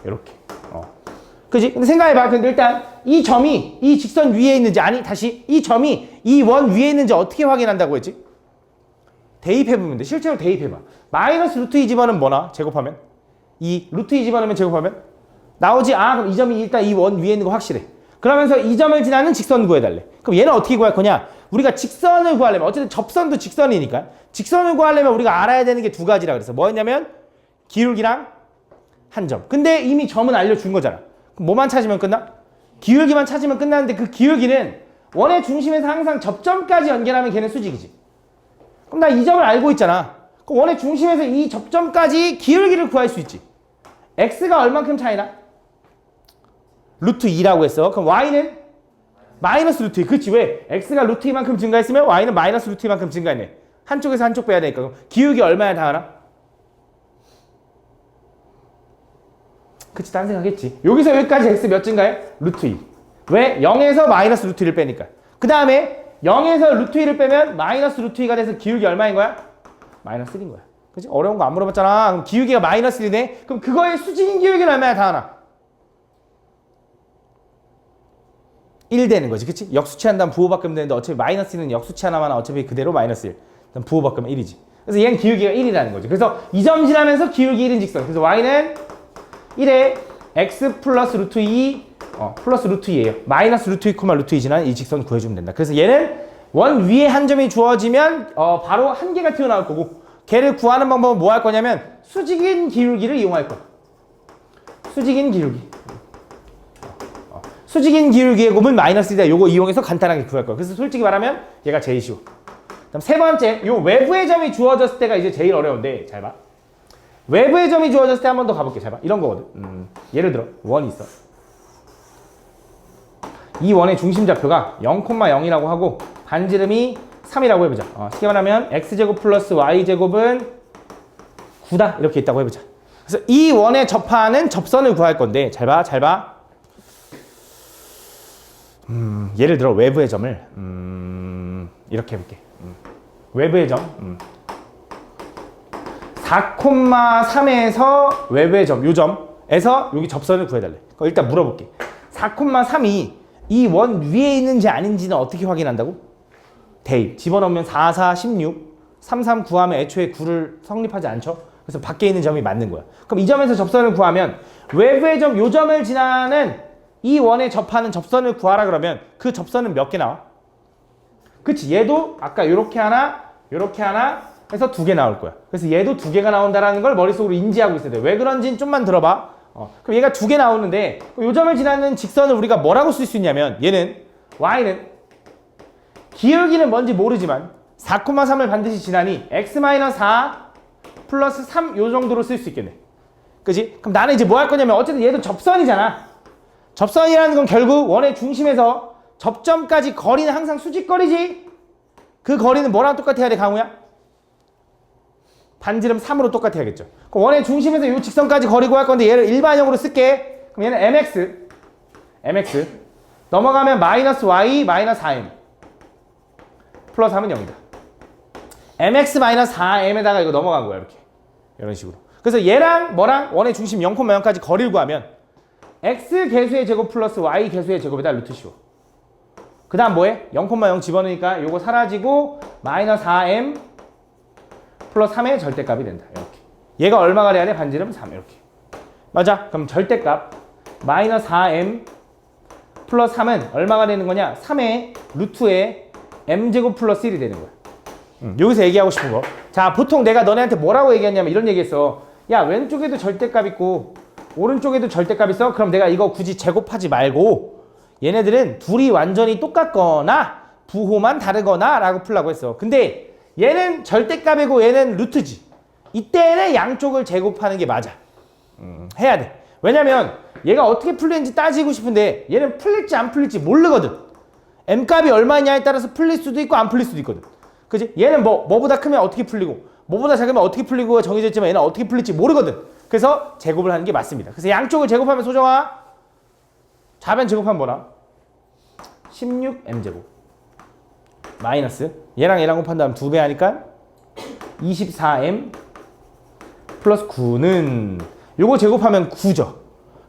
이렇게. 그치? 근데 생각해봐. 근데 일단 이 점이 이 직선 위에 있는지, 아니 다시 이 점이 이 원 위에 있는지 어떻게 확인한다고 했지? 대입해보면 돼. 실제로 대입해봐. 마이너스 루트 2 집어넣으면 뭐나? 제곱하면? 이 루트 2 집어넣으면 제곱하면? 나오지? 그럼 이 점이 일단 이 원 위에 있는 거 확실해. 그러면서 이 점을 지나는 직선 구해달래. 그럼 얘는 어떻게 구할 거냐? 우리가 직선을 구하려면, 어쨌든 접선도 직선이니까 직선을 구하려면 우리가 알아야 되는 게 2가지라 그랬어. 뭐였냐면 기울기랑 한 점. 근데 이미 점은 알려준 거잖아. 그럼 뭐만 찾으면 끝나? 기울기만 찾으면 끝나는데 그 기울기는 원의 중심에서 항상 접점까지 연결하면 걔는 수직이지. 그럼 나 이 점을 알고 있잖아. 그럼 원의 중심에서 이 접점까지 기울기를 구할 수 있지. x가 얼만큼 차이나? 루트 2라고 했어. 그럼 y는 마이너스 루트 2. 그치, 왜? x가 루트 2만큼 증가했으면 y는 마이너스 루트 2만큼 증가했네. 한쪽에서 한쪽 빼야 되니까. 그럼 기울기 얼마나 당하나? 그치, 딴 생각했지. 여기서 여기까지 x 몇 증가해? 루트 2. 왜? 0에서 마이너스 루트 2를 빼니까. 그 다음에 0에서 루트 2를 빼면 마이너스 루트 2가 돼서 기울기 얼마인 거야? 마이너스 1인 거야. 그치? 어려운 거 안 물어봤잖아. 그럼 기울기가 마이너스 1이네? 그럼 그거의 수직인 기울기는 얼마나 당하나? 1 되는 거지. 그치? 역수치한 다음 부호 바꾸면 되는데 어차피 마이너스 1은 역수치 하나만 어차피 그대로 마이너스 1. 그럼 부호 바꾸면 1이지. 그래서 얘는 기울기가 1이라는 거지. 그래서 이 점 지나면서 기울기 1인 직선. 그래서 y는 1에 x 플러스 루트 2 플러스 루트 2예요. 마이너스 루트 2, 루트 2 지나는 이 직선 구해주면 된다. 그래서 얘는 원 위에 한 점이 주어지면 바로 한 개가 튀어나올 거고, 걔를 구하는 방법은 뭐 할 거냐면 수직인 기울기를 이용할 거야. 수직인 기울기. 수직인 기울기의 곱은 마이너스 1이다. 요거 이용해서 간단하게 구할 거야. 그래서 솔직히 말하면 얘가 제일 쉬워. 그다음 세 번째, 요 외부의 점이 주어졌을 때가 이제 제일 어려운데, 잘 봐. 외부의 점이 주어졌을 때 한 번 더 가볼게. 잘 봐. 이런 거거든. 예를 들어 원이 있어. 이 원의 중심좌표가 0,0이라고 하고 반지름이 3이라고 해보자. 쉽게 말하면 x제곱 플러스 y제곱은 9다 이렇게 있다고 해보자. 그래서 이 원에 접하는 접선을 구할 건데, 잘 봐, 잘 봐. 예를 들어 외부의 점을 이렇게 해볼게. 외부의 점 4,3에서 외부의 점, 요 점에서 여기 접선을 구해달래. 일단 물어볼게. 4,3이 이 원 위에 있는지 아닌지는 어떻게 확인한다고? 대입. 집어넣으면 4, 4, 16, 3, 3 구하면 애초에 9를 성립하지 않죠? 그래서 밖에 있는 점이 맞는 거야. 그럼 이 점에서 접선을 구하면 외부의 점, 요 점을 지나는 이 원에 접하는 접선을 구하라 그러면 그 접선은 몇 개 나와? 그치? 얘도 아까 요렇게 하나 해서 2개 나올 거야. 그래서 얘도 2개가 나온다는 걸 머릿속으로 인지하고 있어야 돼. 왜 그런지는 좀만 들어봐. 그럼 얘가 2개 나오는데 요 점을 지나는 직선을 우리가 뭐라고 쓸 수 있냐면, 얘는 y는 기울기는 뭔지 모르지만 4,3을 반드시 지나니 x-4 플러스 3 요 정도로 쓸 수 있겠네. 그지? 그럼 나는 이제 뭐 할 거냐면, 어쨌든 얘도 접선이잖아. 접선이라는 건 결국 원의 중심에서 접점까지 거리는 항상 수직거리지. 그 거리는 뭐랑 똑같아야 돼, 강우야? 반지름 3으로 똑같아야겠죠. 그럼 원의 중심에서 이 직선까지 거리 구할 건데 얘를 일반형으로 쓸게. 그럼 얘는 mx 넘어가면 마이너스 y 마이너스 4m 플러스 하면 0이다. mx 마이너스 4m에다가 이거 넘어간 거야, 이렇게. 이런 식으로. 그래서 얘랑 뭐랑 원의 중심 0,0까지 거리를 구하면 x 개수의 제곱 플러스 y 개수의 제곱에다 루트 씌워. 그 다음 뭐해? 0,0 집어넣으니까 요거 사라지고 마이너스 4m 플러스 3의 절대값이 된다. 이렇게. 얘가 얼마가 돼야 돼? 반지름 3. 이렇게. 맞아. 그럼 절대값 마이너스 4m 플러스 3은 얼마가 되는 거냐? 3의 루트의 m제곱 플러스 1이 되는 거야. 여기서 얘기하고 싶은 거. 자, 보통 내가 너네한테 뭐라고 얘기했냐면 이런 얘기했어. 야, 왼쪽에도 절대값 있고 오른쪽에도 절대값 있어? 그럼 내가 이거 굳이 제곱하지 말고 얘네들은 둘이 완전히 똑같거나 부호만 다르거나 라고 풀라고 했어. 근데 얘는 절대값이고 얘는 루트지. 이때는 양쪽을 제곱하는 게 맞아. 해야 돼. 왜냐면 얘가 어떻게 풀리는지 따지고 싶은데 얘는 풀릴지 안 풀릴지 모르거든. m값이 얼마냐에 따라서 풀릴 수도 있고 안 풀릴 수도 있거든. 그지? 얘는 뭐보다 크면 어떻게 풀리고 뭐보다 작으면 어떻게 풀리고 정해져 있지만 얘는 어떻게 풀릴지 모르거든. 그래서 제곱을 하는 게 맞습니다. 그래서 양쪽을 제곱하면 소정아 좌변 제곱하면 뭐라? 16m제곱 마이너스 얘랑 얘랑 곱한 다음 2배 하니까 24m 플러스 9는 요거 제곱하면 9죠.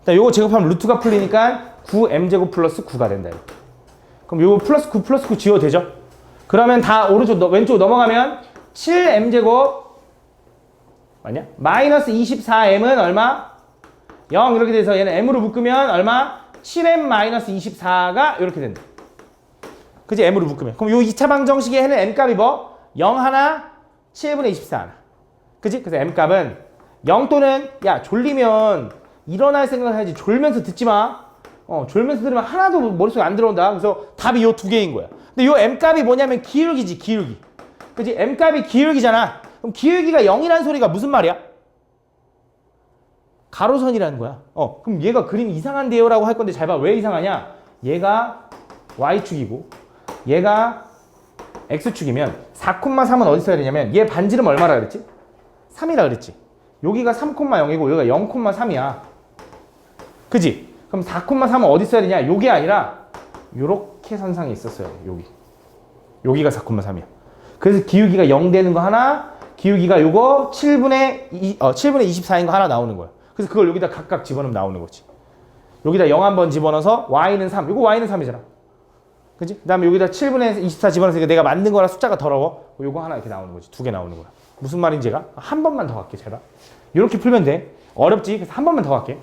요거 제곱하면 루트가 풀리니까 9m제곱 플러스 9가 된다. 이렇게. 그럼 요거 플러스 9 지워도 되죠? 그러면 다 오른쪽 왼쪽 넘어가면 7m제곱 맞냐? 마이너스 24m은 얼마? 0 이렇게 돼서 얘는 m으로 묶으면 얼마? 7m 마이너스 24가 이렇게 된다. 그지? m으로 묶으면. 그럼 요 2차 방정식에 해는 m값이 뭐? 0 하나, 7분의 24 하나. 그지? 그래서 m값은 0 또는 야 졸리면 일어날 생각을 해야지 졸면서 듣지 마. 졸면서 들으면 하나도 머릿속에 안 들어온다. 그래서 답이 요 두 개인 거야. 근데 요 m값이 뭐냐면 기울기지, 기울기. 그지? m값이 기울기잖아. 그럼 기울기가 0이라는 소리가 무슨 말이야? 가로선이라는 거야. 그럼 얘가 그림 이상한데요? 라고 할 건데 잘 봐. 왜 이상하냐? 얘가 y축이고 얘가 x축이면 4,3은 어디 써야 되냐면 얘 반지름 얼마라 그랬지? 3이라 그랬지. 여기가 3,0이고 여기가 0,3이야. 그지? 그럼 4,3은 어디 써야 되냐? 요게 아니라 요렇게 선상에 있었어요. 여기가 4,3이야. 그래서 기울기가 0 되는 거 하나, 기울기가 요거 7분의 24인 거 하나 나오는 거야. 그래서 그걸 여기다 각각 집어넣으면 나오는 거지. 여기다 0 한번 집어넣어서 y는 3. 요거 y는 3이잖아. 그지? 그 다음에 여기다 7분의 24 집어넣으니까 내가 만든 거랑 숫자가 더러워. 요거 하나 이렇게 나오는 거지. 두 개 나오는 거야. 무슨 말인지 제가 한 번만 더 갈게. 제발. 이렇게 풀면 돼. 어렵지? 그래서 한 번만 더 갈게.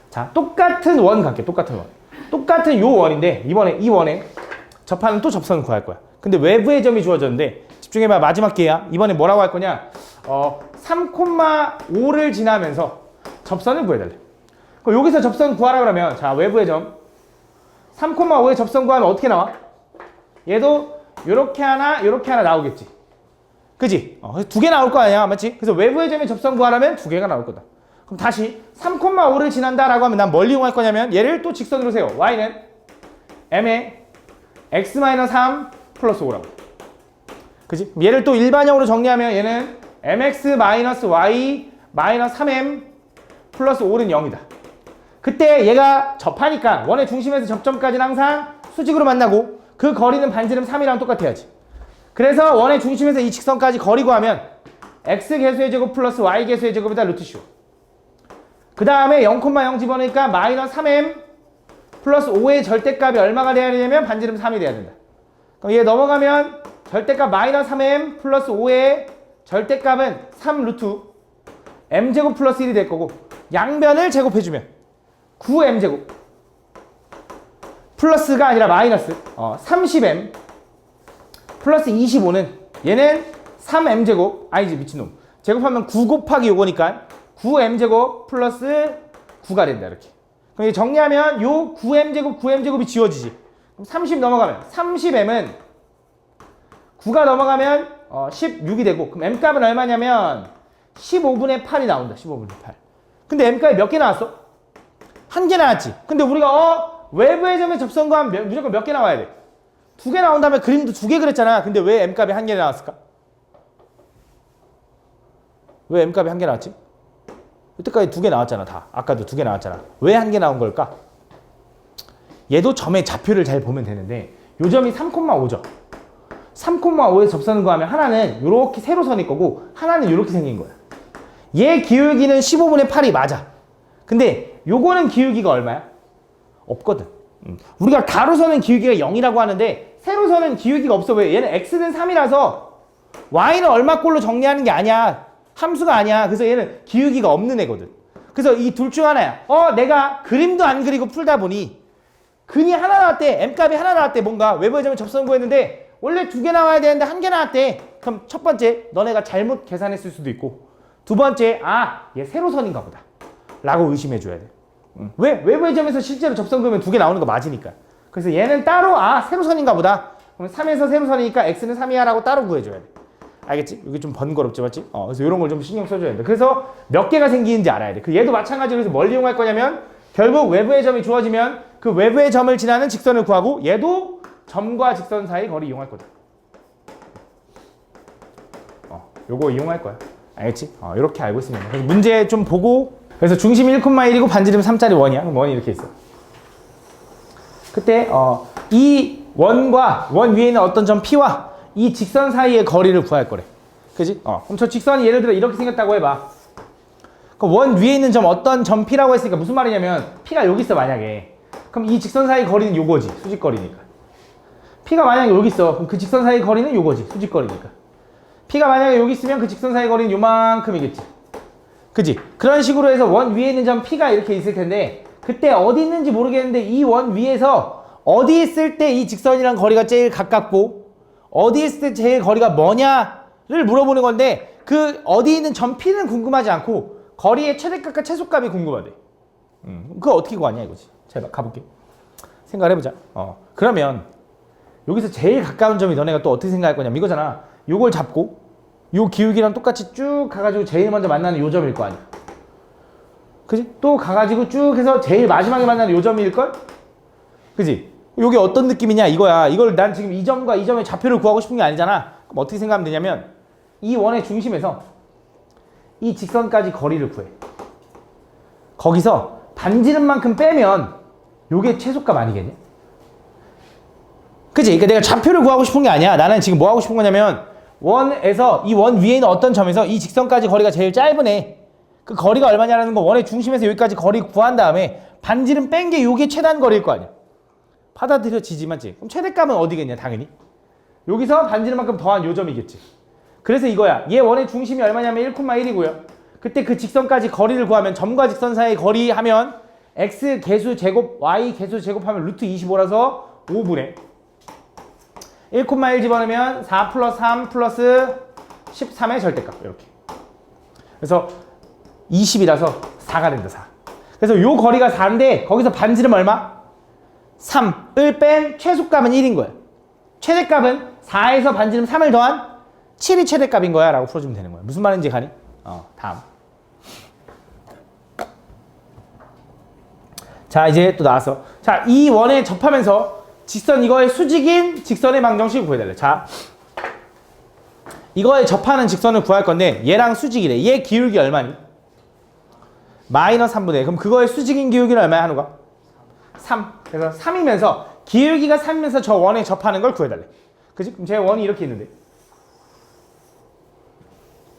자, 똑같은 원 갈게. 똑같은 원. 똑같은 요 원인데 이번에 이 원에 접하는 또 접선을 구할 거야. 근데 외부의 점이 주어졌는데 집중해봐. 마지막 기회야. 이번에 뭐라고 할 거냐? 3,5를 지나면서 접선을 구해달래. 그럼 여기서 접선 구하라 그러면 자 외부의 점 3,5의 접선 구하면 어떻게 나와? 얘도 요렇게 하나 나오겠지. 그지? 두 개 나올 거 아니야. 맞지? 그래서 외부의 점의 접선 구하라면 두 개가 나올 거다. 그럼 다시 3,5를 지난다라고 하면 난 뭘 이용할 거냐면 얘를 또 직선으로 세워. y는 m의 x-3 플러스 5라고. 그지? 얘를 또 일반형으로 정리하면 얘는 mx-y 3m 플러스 5는 0이다. 그때 얘가 접하니까 원의 중심에서 접점까지는 항상 수직으로 만나고 그 거리는 반지름 3이랑 똑같아야지. 그래서 원의 중심에서 이 직선까지 거리 구하면 x 개수의 제곱 플러스 y 개수의 제곱이다 루트 씌워. 그 다음에 0,0 집어넣으니까 마이너스 3m 플러스 5의 절대값이 얼마가 돼야 되냐면 반지름 3이 돼야 된다. 그럼 얘 넘어가면 절대값 마이너스 3m 플러스 5의 절대값은 3 루트 m제곱 플러스 1이 될 거고 양변을 제곱해주면 9m제곱 플러스가 아니라 마이너스 30m 플러스 25는 얘는 3m제곱 아니지 미친놈 제곱하면 9 곱하기 요거니까 9m제곱 플러스 9가 된다 이렇게. 그럼 이제 정리하면 요 9m제곱이 지워지지. 그럼 30 넘어가면 30m은 9가 넘어가면 16이 되고 그럼 m값은 얼마냐면 15분의 8이 나온다. 15분의 8. 근데 m값이 몇 개 나왔어? 한 개 나왔지. 근데 우리가 외부의 점에 접선 구하면 무조건 몇 개 나와야 돼? 두 개 나온 다음에 그림도 두 개 그렸잖아. 근데 왜 m값이 한 개 나왔을까? 왜 m값이 한 개 나왔지? 이때까지 두 개 나왔잖아. 다. 아까도 두 개 나왔잖아. 왜 한 개 나온 걸까? 얘도 점의 좌표를 잘 보면 되는데 요 점이 3,5죠. 3,5에 접선을 구하면 하나는 이렇게 세로선일 거고 하나는 이렇게 생긴 거야. 얘 기울기는 15분의 8이 맞아. 근데 요거는 기울기가 얼마야? 없거든. 우리가 가로선은 기울기가 0이라고 하는데 세로선은 기울기가 없어. 왜? 얘는 x는 3이라서 y는 얼마 꼴로 정리하는 게 아니야. 함수가 아니야. 그래서 얘는 기울기가 없는 애거든. 그래서 이 둘 중 하나야. 내가 그림도 안 그리고 풀다 보니 근이 하나 나왔대. m값이 하나 나왔대. 뭔가 외부의 점을 접선 구했는데 원래 두 개 나와야 되는데 한 개 나왔대. 그럼 첫 번째 너네가 잘못 계산했을 수도 있고 두 번째 얘 세로선인가 보다 라고 의심해 줘야 돼. 왜? 외부의 점에서 실제로 접선 그으면 두 개 나오는 거 맞으니까. 그래서 얘는 따로 세로선인가 보다. 그럼 3에서 세로선이니까 x는 3이야 라고 따로 구해줘야 돼. 알겠지? 이게 좀 번거롭지 맞지? 그래서 이런 걸 좀 신경 써줘야 돼. 그래서 몇 개가 생기는지 알아야 돼. 얘도 마찬가지로 해서 뭘 이용할 거냐면 결국 외부의 점이 주어지면 그 외부의 점을 지나는 직선을 구하고 얘도 점과 직선 사이 거리 이용할 거다. 요거 이용할 거야. 알겠지? 이렇게 알고 있으면. 그래서 문제 좀 보고 그래서 중심 1,1이고 반지름 3짜리 원이야. 그럼 원이 이렇게 있어. 그때 이 원과 원 위에 있는 어떤 점 P와 이 직선 사이의 거리를 구할 거래. 그지? 그럼 저 직선이 예를 들어 이렇게 생겼다고 해봐. 그럼 원 위에 있는 점 어떤 점 P라고 했으니까 무슨 말이냐면 P가 여기 있어 만약에. 그럼 이 직선 사이 거리는 요거지. 수직거리니까. P가 만약에 여기 있어. 그럼 그 직선 사이 거리는 요거지. 수직거리니까. P가 만약에 여기 있으면 그 직선 사이 거리는 요만큼이겠지. 그지? 그런 식으로 해서 원 위에 있는 점 P가 이렇게 있을 텐데 그때 어디 있는지 모르겠는데 이 원 위에서 어디 있을 때 이 직선이랑 거리가 제일 가깝고 어디 있을 때 제일 거리가 뭐냐를 물어보는 건데 그 어디 있는 점 P는 궁금하지 않고 거리의 최대값과 최소값이 궁금하대. 그거 어떻게 구하냐 이거지. 제가 가볼게. 생각을 해보자. 그러면 여기서 제일 가까운 점이 너네가 또 어떻게 생각할 거냐면 이거잖아. 요걸 잡고 요 기울기랑 똑같이 쭉 가가지고 제일 먼저 만나는 요 점일 거 아니야. 그지? 또 가가지고 쭉 해서 제일 마지막에 만나는 요 점일걸? 그지? 요게 어떤 느낌이냐 이거야. 이걸 난 지금 이 점과 이 점의 좌표를 구하고 싶은 게 아니잖아. 그럼 어떻게 생각하면 되냐면 이 원의 중심에서 이 직선까지 거리를 구해. 거기서 반지름만큼 빼면 요게 최소값 아니겠냐? 그치? 그러니까 내가 좌표를 구하고 싶은 게 아니야. 나는 지금 뭐 하고 싶은 거냐면 원에서 이 원 위에 있는 어떤 점에서 이 직선까지 거리가 제일 짧은 애. 그 거리가 얼마냐라는 거 원의 중심에서 여기까지 거리 구한 다음에 반지름 뺀 게 요게 최단 거리일 거 아니야. 받아들여지지만 그럼 최대값은 어디겠냐 당연히. 여기서 반지름만큼 더한 요 점이겠지. 그래서 이거야. 얘 원의 중심이 얼마냐면 1,1이고요. 그때 그 직선까지 거리를 구하면 점과 직선 사이의 거리 하면 x 개수 제곱 y 개수 제곱하면 루트 25라서 5분의 1,1 집어넣으면 4 플러스 3 플러스 13의 절대값 이렇게. 그래서 20이라서 4가 된다. 4. 그래서 요 거리가 4인데 거기서 반지름 얼마? 3을 뺀 최소값은 1인 거야. 최대값은 4에서 반지름 3을 더한 7이 최대값인 거야 라고 풀어주면 되는 거야. 무슨 말인지 가니? 다음. 자 이제 또 나왔어. 자 이 원에 접하면서 직선 이거의 수직인 직선의 방정식을 구해달래. 자 이거에 접하는 직선을 구할 건데 얘랑 수직이래. 얘 기울기 얼마니? 마이너스 3분의 1. 그럼 그거의 수직인 기울기는 얼마야 한우가? 3. 그래서 3이면서 기울기가 3이면서 저 원에 접하는 걸 구해달래. 그치? 그럼 제 원이 이렇게 있는데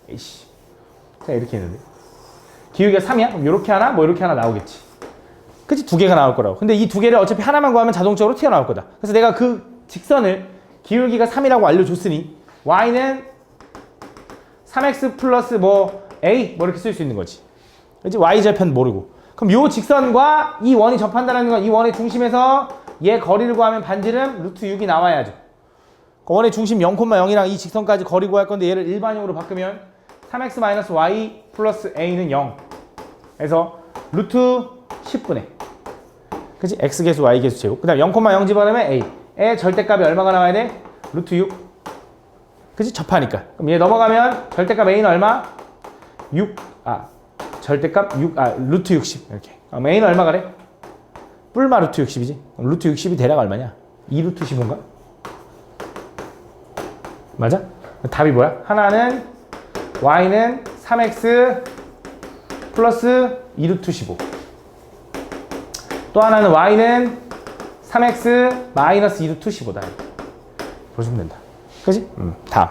에이씨 자 이렇게 있는데 기울기가 3이야? 그럼 이렇게 하나 뭐 이렇게 하나 나오겠지. 그치? 두 개가 나올 거라고. 근데 이 두 개를 어차피 하나만 구하면 자동적으로 튀어나올 거다. 그래서 내가 그 직선을 기울기가 3이라고 알려줬으니 y는 3x 플러스 뭐 a 뭐 이렇게 쓸 수 있는 거지. 그치? y절편 모르고. 그럼 요 직선과 이 원이 접한다는 건 이 원의 중심에서 얘 거리를 구하면 반지름 루트 6이 나와야죠. 그 원의 중심 0,0이랑 이 직선까지 거리 구할 건데 얘를 일반형으로 바꾸면 3x y 플러스 a는 0. 그래서 루트 10분의 그치? x개수 y개수 제곱. 그 다음 0,0 집어넣으면 a의 절대값이 얼마가 나와야 돼? 루트 6. 그치? 접하니까. 그럼 얘 넘어가면 절대값 a는 얼마? 6. 절대값 6. 루트 60. 이렇게. 그럼 a는 얼마 가래? 뿔마 루트 60이지. 그럼 루트 60이 대략 얼마냐? 2 루트 15인가? 맞아? 답이 뭐야? 하나는 y는 3x 플러스 2 루트 15. 또 하나는 y는 3x 마이너스 2 루트 15다. 보시면 된다. 그지? 다음.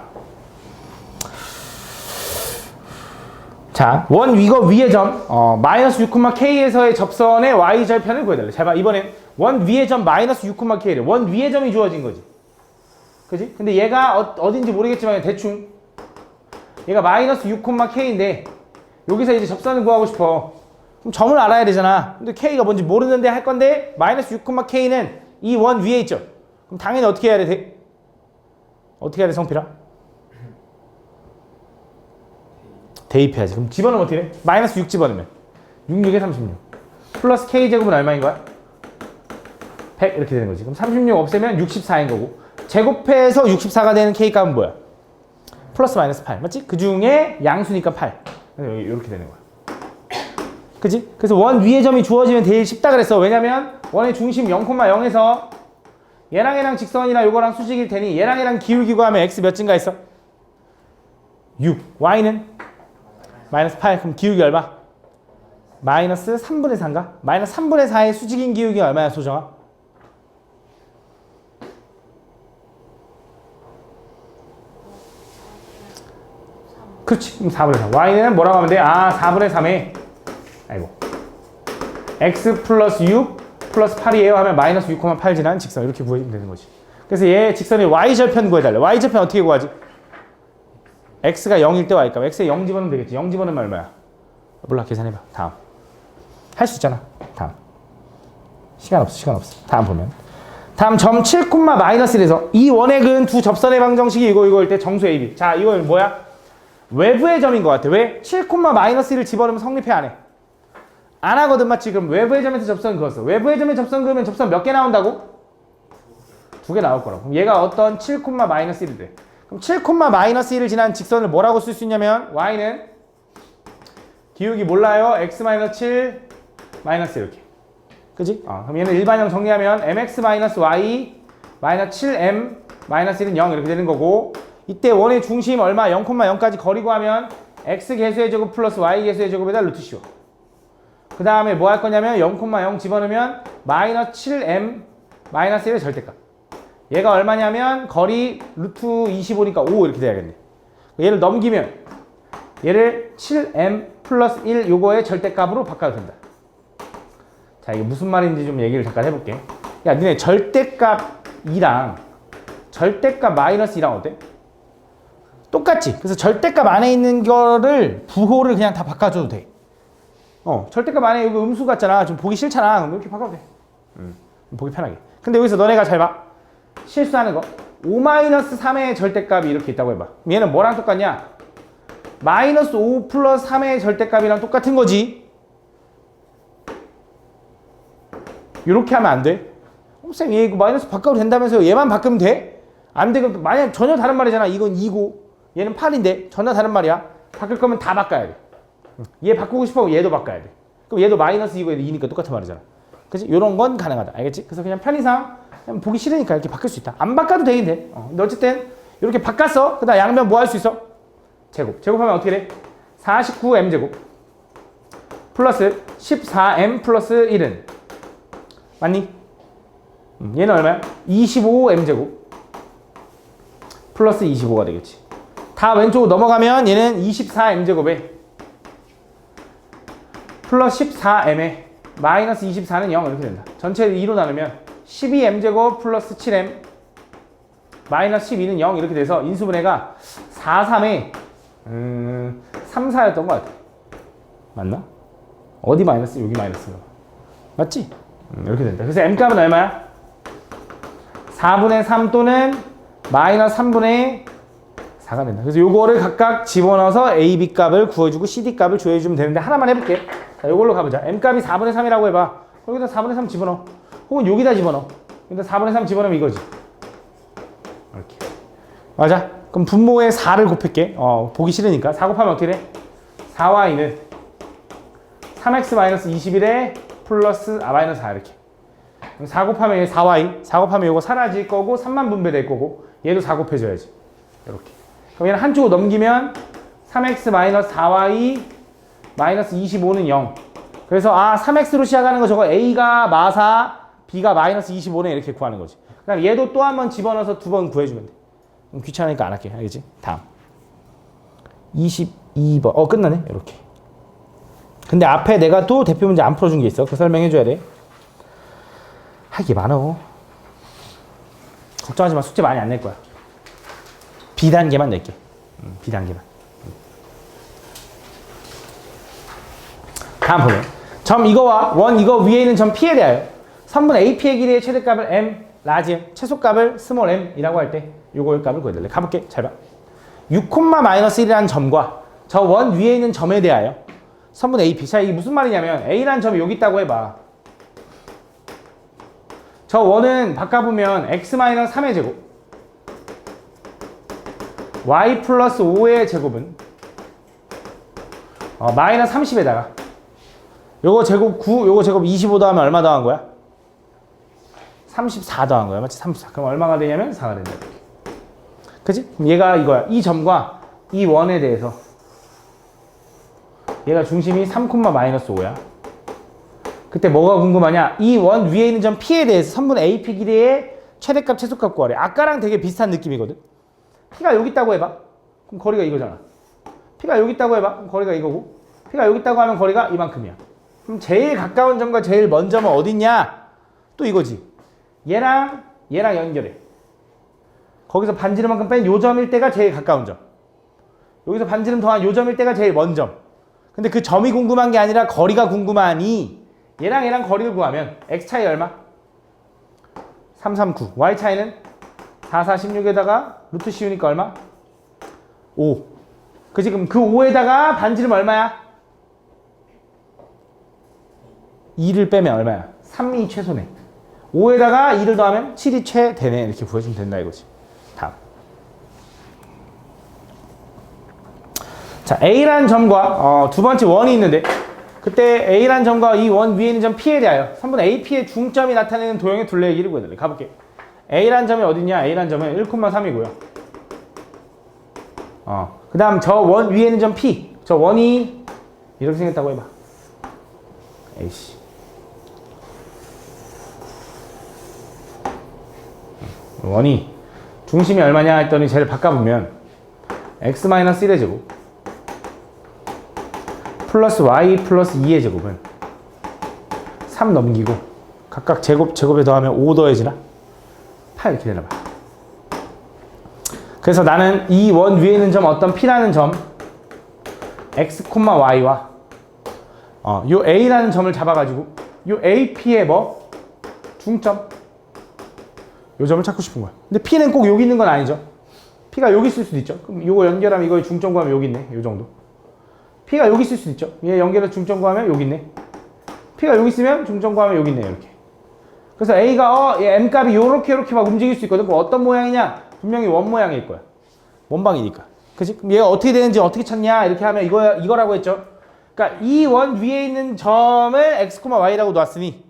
자, 원 이거 위의 점 마이너스 6,k에서의 접선의 y절편을 구해달래. 잘 봐. 이번엔 원 위의 점 마이너스 6,k래. 원 위의 점이 주어진 거지. 그지? 근데 얘가 어딘지 모르겠지만 대충 얘가 마이너스 6,k인데 여기서 이제 접선을 구하고 싶어. 그럼 점을 알아야 되잖아. 근데 k가 뭔지 모르는데 할 건데 마이너스 6,k는 이 원 위에 있죠. 그럼 당연히 어떻게 해야 돼? 어떻게 해야 돼 성필아? 대입해야지. 그럼 집어넣으면 어떻게 돼? 마이너스 6 집어넣으면 6, 6에 36. 플러스 K제곱은 얼마인 거야? 100 이렇게 되는 거지. 그럼 36 없애면 64인 거고 제곱해서 64가 되는 K값은 뭐야? 플러스 마이너스 8 맞지? 그 중에 양수니까 8 이렇게 되는 거야. 그치? 그래서 원 위의 점이 주어지면 제일 쉽다 그랬어. 왜냐면 원의 중심 0,0에서 얘랑 직선이랑 요거랑 수직일 테니 얘랑 기울기고 하면 x 몇 증가했어? 6. y는? 마이너스 8. 그럼 기울기 얼마? 마이너스 3분의 4인가? 마이너스 3분의 4의 수직인 기울기 얼마야 소정아? 그렇지. 그럼 4분의 4. y는 뭐라고 하면 돼? 아 4분의 3에 아이고 x 플러스 6 플러스 8이에요 하면 마이너스 6,8 지난 직선 이렇게 구해주면 되는 거지. 그래서 얘 직선의 y절편 구해달래. y절편 어떻게 구하지? x가 0일 때 y값. x에 0 집어넣으면 되겠지. 0 집어넣으면 얼마야? 몰라. 계산해봐. 다음. 할 수 있잖아. 다음. 시간 없어. 다음 보면. 다음 점 7, 마이너스 1에서 이 원액은 두 접선의 방정식이 이거일 때 정수 AB. 자, 이건 뭐야? 외부의 점인 것 같아. 왜? 7, 마이너스 1을 집어넣으면 성립해 안 해? 안 하거든 맞지? 그럼 외부의 점에서 접선 그었어. 외부의 점에 접선 그으면 접선 몇 개 나온다고? 2개 나올 거라고. 그럼 얘가 어떤 7, 마이너스 1이 돼. 그럼 7, 마이너스 1을 지난 직선을 뭐라고 쓸 수 있냐면 y는 기울기 몰라요. x 마이너스 7 마이너스 이렇게. 그지? 그럼 얘는 일반형 정리하면 mx 마이너스 y 마이너스 7m 마이너스 1은 0 이렇게 되는 거고 이때 원의 중심 얼마? 0,0까지 거리고 하면 x 개수의 제곱 플러스 y 개수의 제곱에다 루트 씌워. 그 다음에 뭐 할 거냐면 0,0 집어넣으면 마이너스 7m 마이너스 1의 절대값. 얘가 얼마냐면 거리 루트 25니까 5 이렇게 돼야겠네. 얘를 넘기면 얘를 7m 플러스 1 요거의 절대값으로 바꿔도 된다. 자 이게 무슨 말인지 좀 얘기를 잠깐 해볼게. 야 니네 절대값 2랑 절대값 마이너스 2랑 어때? 똑같지? 그래서 절대값 안에 있는 거를 부호를 그냥 다 바꿔줘도 돼. 절대값 안에 여기 음수 같잖아. 좀 보기 싫잖아. 그럼 이렇게 바꿔도 돼. 보기 편하게. 근데 여기서 너네가 잘 봐. 실수하는 거. 5-3의 절대값이 이렇게 있다고 해봐. 얘는 뭐랑 똑같냐? 마이너스 5 플러스 3의 절대값이랑 똑같은 거지. 이렇게 하면 안 돼. 쌤, 얘 이거 마이너스 바꿔도 된다면서요. 얘만 바꾸면 돼? 안 돼. 그럼 만약 전혀 다른 말이잖아. 이건 2고 얘는 8인데 전혀 다른 말이야. 바꿀 거면 다 바꿔야 돼. 얘 바꾸고 싶어 얘도 바꿔야 돼. 그럼 얘도 마이너스 2고 얘도 2니까 똑같은 말이잖아. 그치? 이런 건 가능하다. 알겠지? 그래서 그냥 편의상 그냥 보기 싫으니까 이렇게 바뀔 수 있다. 안 바꿔도 되긴 돼. 근데 어쨌든 이렇게 바꿨어. 그 다음 양변 뭐 할 수 있어? 제곱. 제곱하면 어떻게 돼? 49m제곱 플러스 14m 플러스 1은 맞니? 얘는 얼마야? 25m제곱 플러스 25가 되겠지. 다 왼쪽으로 넘어가면 얘는 24m제곱에 플러스 14m에 마이너스 24는 0 이렇게 된다. 전체를 2로 나누면 12m제곱 플러스 7m 마이너스 12는 0 이렇게 돼서 인수분해가 4, 3에 3, 4였던 것 같아. 맞나? 어디 마이너스? 여기 마이너스인가? 맞지? 이렇게 된다. 그래서 m값은 얼마야? 4분의 3 또는 마이너스 3분의 4가 된다. 그래서 요거를 각각 집어넣어서 A, B 값을 구해주고 CD 값을 조회해주면 되는데 하나만 해볼게. 자, 요걸로 가보자. M 값이 4분의 3이라고 해봐. 여기다 4분의 3 집어넣어. 혹은 여기다 집어넣어. 여기다 4분의 3 집어넣으면 이거지. 이렇게. 맞아. 그럼 분모에 4를 곱할게. 보기 싫으니까. 4 곱하면 어떻게 돼? 4y는 3x-21에 플러스 마이너스 4 이렇게. 그럼 4 곱하면 4y. 4 곱하면 요거 사라질 거고 3만 분배될 거고 얘도 4 곱해줘야지. 이렇게. 그럼 얘는 한쪽으로 넘기면 3x-4y 마이너스 25는 0. 그래서 3x로 시작하는 거 저거 a가 마사 b가 마이너스 25네 이렇게 구하는 거지. 그 다음 얘도 또 한 번 집어넣어서 2번 구해주면 돼. 귀찮으니까 안 할게. 알겠지? 다음 22번 끝나네 이렇게. 근데 앞에 내가 또 대표 문제 안 풀어준 게 있어. 그거 설명해줘야 돼. 할 게 많어. 걱정하지 마. 숙제 많이 안 낼 거야. B단계만 낼게. B단계만. 다음 보면 점 이거와 원 이거 위에 있는 점 P에 대하여 선분 AP의 길이의 최대값을 M, 라지 M, 최소값을 스몰 m 이라고 할 때 요거 값을 구해달래. 가볼게. 잘 봐. 6, 마이너스 1이라는 점과 저 원 위에 있는 점에 대하여 선분 AP. 자, 이게 무슨 말이냐면 A라는 점이 여기 있다고 해봐. 저 원은 바꿔보면 x-3의 제곱 y 플러스 5의 제곱은 마이너스 30에다가 요거 제곱 9, 요거 제곱 25 더하면 얼마 더한 거야? 34 더한 거야. 맞지? 34. 그럼 얼마가 되냐면 4가 된다. 그치? 그럼 얘가 이거야. 이 점과 이 원에 대해서 얘가 중심이 3,-5야. 그때 뭐가 궁금하냐? 이 원 위에 있는 점 P에 대해서 선분 AP 길이의 최대값, 최소값 구하래. 아까랑 되게 비슷한 느낌이거든. P가 여기 있다고 해봐. 그럼 거리가 이거잖아. P가 여기 있다고 해봐. 그럼 거리가 이거고. P가 여기 있다고 하면 거리가 이만큼이야. 그럼 제일 가까운 점과 제일 먼 점은 어딨냐? 또 이거지. 얘랑 연결해. 거기서 반지름만큼 뺀 요 점일 때가 제일 가까운 점. 여기서 반지름 더한 요 점일 때가 제일 먼 점. 근데 그 점이 궁금한 게 아니라 거리가 궁금하니 얘랑 거리를 구하면 x 차이 얼마? 3, 3, 9. y 차이는 4, 4, 16에다가 루트 씌우니까 얼마? 5. 그치? 그럼 그 5에다가 반지름 얼마야? 2를 빼면 얼마야? 3이 최소네. 5에다가 2를 더하면 7이 최대네. 이렇게 구해주면 된다 이거지. 다음. 자, A라는 점과 두 번째 원이 있는데 그때 A라는 점과 이 원 위에 있는 점 P에 대하여 선분 AP의 중점이 나타내는 도형의 둘레의 길이를 구해달래. 가볼게. A라는 점이 어딨냐? A라는 점은 1,3이고요. 그 다음 저 원 위에 있는 점 P. 저 원이 이렇게 생겼다고 해봐. 에이씨. 원이 중심이 얼마냐 했더니 쟤를 바꿔보면 x-1의 제곱 플러스 y 플러스 2의 제곱은 3 넘기고 각각 제곱에 더하면 5 더해지나? 8 이렇게 되나 봐. 그래서 나는 이 원 위에 있는 점 어떤 P라는 점 x, y와 요 A라는 점을 잡아가지고 요 AP의 뭐? 중점 요 점을 찾고 싶은 거야. 근데 P는 꼭 여기 있는 건 아니죠. P가 여기 있을 수도 있죠. 그럼 이거 연결하면 이거의 중점 구하면 여기 있네. 요 정도. P가 여기 있을 수도 있죠. 얘 연결해서 중점 구하면 여기 있네. P가 여기 있으면 중점 구하면 여기 있네. 이렇게. 그래서 A가 얘 M 값이 요렇게 막 움직일 수 있거든. 그럼 어떤 모양이냐? 분명히 원 모양일 거야. 원방이니까. 그치? 그럼 얘가 어떻게 되는지 어떻게 찾냐? 이렇게 하면 이거라고 했죠. 그러니까 이 원 위에 있는 점을 x, y라고 놨으니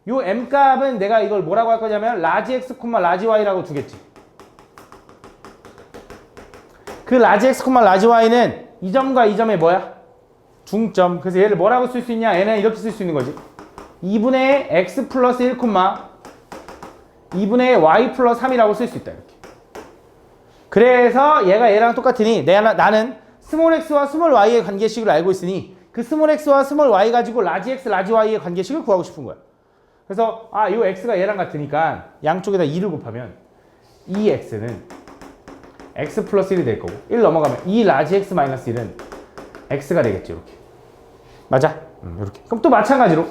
요 M 값은 내가 이걸 뭐라고 할 거냐면 라지 x, 라지 y라고 두겠지. 그 라지 x, 라지 y는 이 점과 이 점의 뭐야? 중점. 그래서 얘를 뭐라고 쓸 수 있냐? 얘는 이렇게 쓸 수 있는 거지. 2분의 x 플러스 1, 2분의 y 플러스 3이라고 쓸 수 있다. 이렇게. 그래서 얘가 얘랑 똑같으니 나는 스몰 x와 스몰 y의 관계식을 알고 있으니 그 스몰 x와 스몰 y 가지고 라지 x, 라지 y의 관계식을 구하고 싶은 거야. 그래서 요 x가 얘랑 같으니까 양쪽에다 2를 곱하면 이 x는 x 플러스 1이 될 거고 1 넘어가면 이 라지 x 마이너스 1은 x가 되겠지. 이렇게. 맞아? 이렇게. 그럼 또 마찬가지로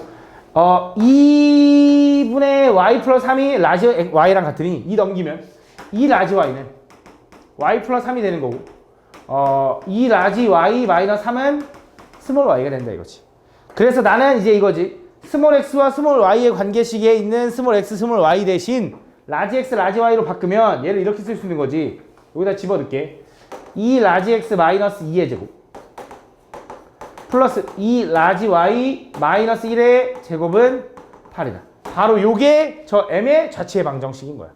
2분의 y 플러스 3이 라지 y랑 같으니 2 넘기면 이 라지 y는 y 플러스 3이 되는 거고 이 라지 y 마이너스 3은 스몰 y가 된다 이거지. 그래서 나는 이제 이거지. 스몰 x와 스몰 y의 관계식에 있는 스몰 x, 스몰 y 대신 라지 x, 라지 y로 바꾸면 얘를 이렇게 쓸 수 있는 거지. 여기다 집어넣게. 2 라지 x 마이너스 2의 제곱 플러스 2 라지 y 마이너스 1의 제곱은 8이다. 바로 요게 저 m의 좌치의 방정식인 거야.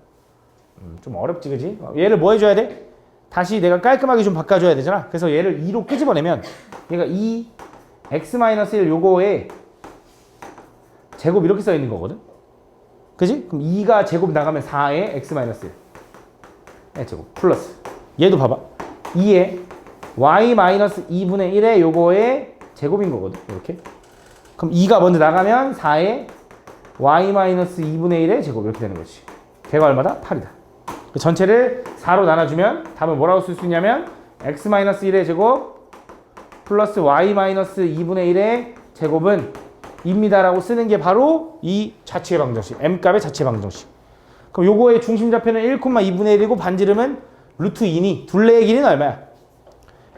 좀 어렵지 그지? 얘를 뭐 해줘야 돼? 다시 내가 깔끔하게 좀 바꿔줘야 되잖아. 그래서 얘를 2로 끄집어내면 얘가 2 x 마이너스 1 요거에 제곱 이렇게 써 있는 거거든. 그지? 그럼 2가 제곱 나가면 4에 x 마이너스 1 제곱 플러스 얘도 봐봐. 2에 y 마이너스 2분의 1에 요거에 제곱인 거거든. 이렇게. 그럼 2가 먼저 나가면 4에 y 마이너스 2분의 1의 제곱 이렇게 되는 거지. 걔가 얼마다? 8이다. 전체를 4로 나눠주면 답은 뭐라고 쓸 수 있냐면 x 마이너스 1의 제곱 플러스 y 마이너스 2분의 1의 제곱은 입니다라고 쓰는 게 바로 이 좌치의 방정식. m값의 좌치의 방정식. 그럼 요거의 중심좌표는 1,2분의 1이고 반지름은 루트 2니 둘레의 길이는 얼마야?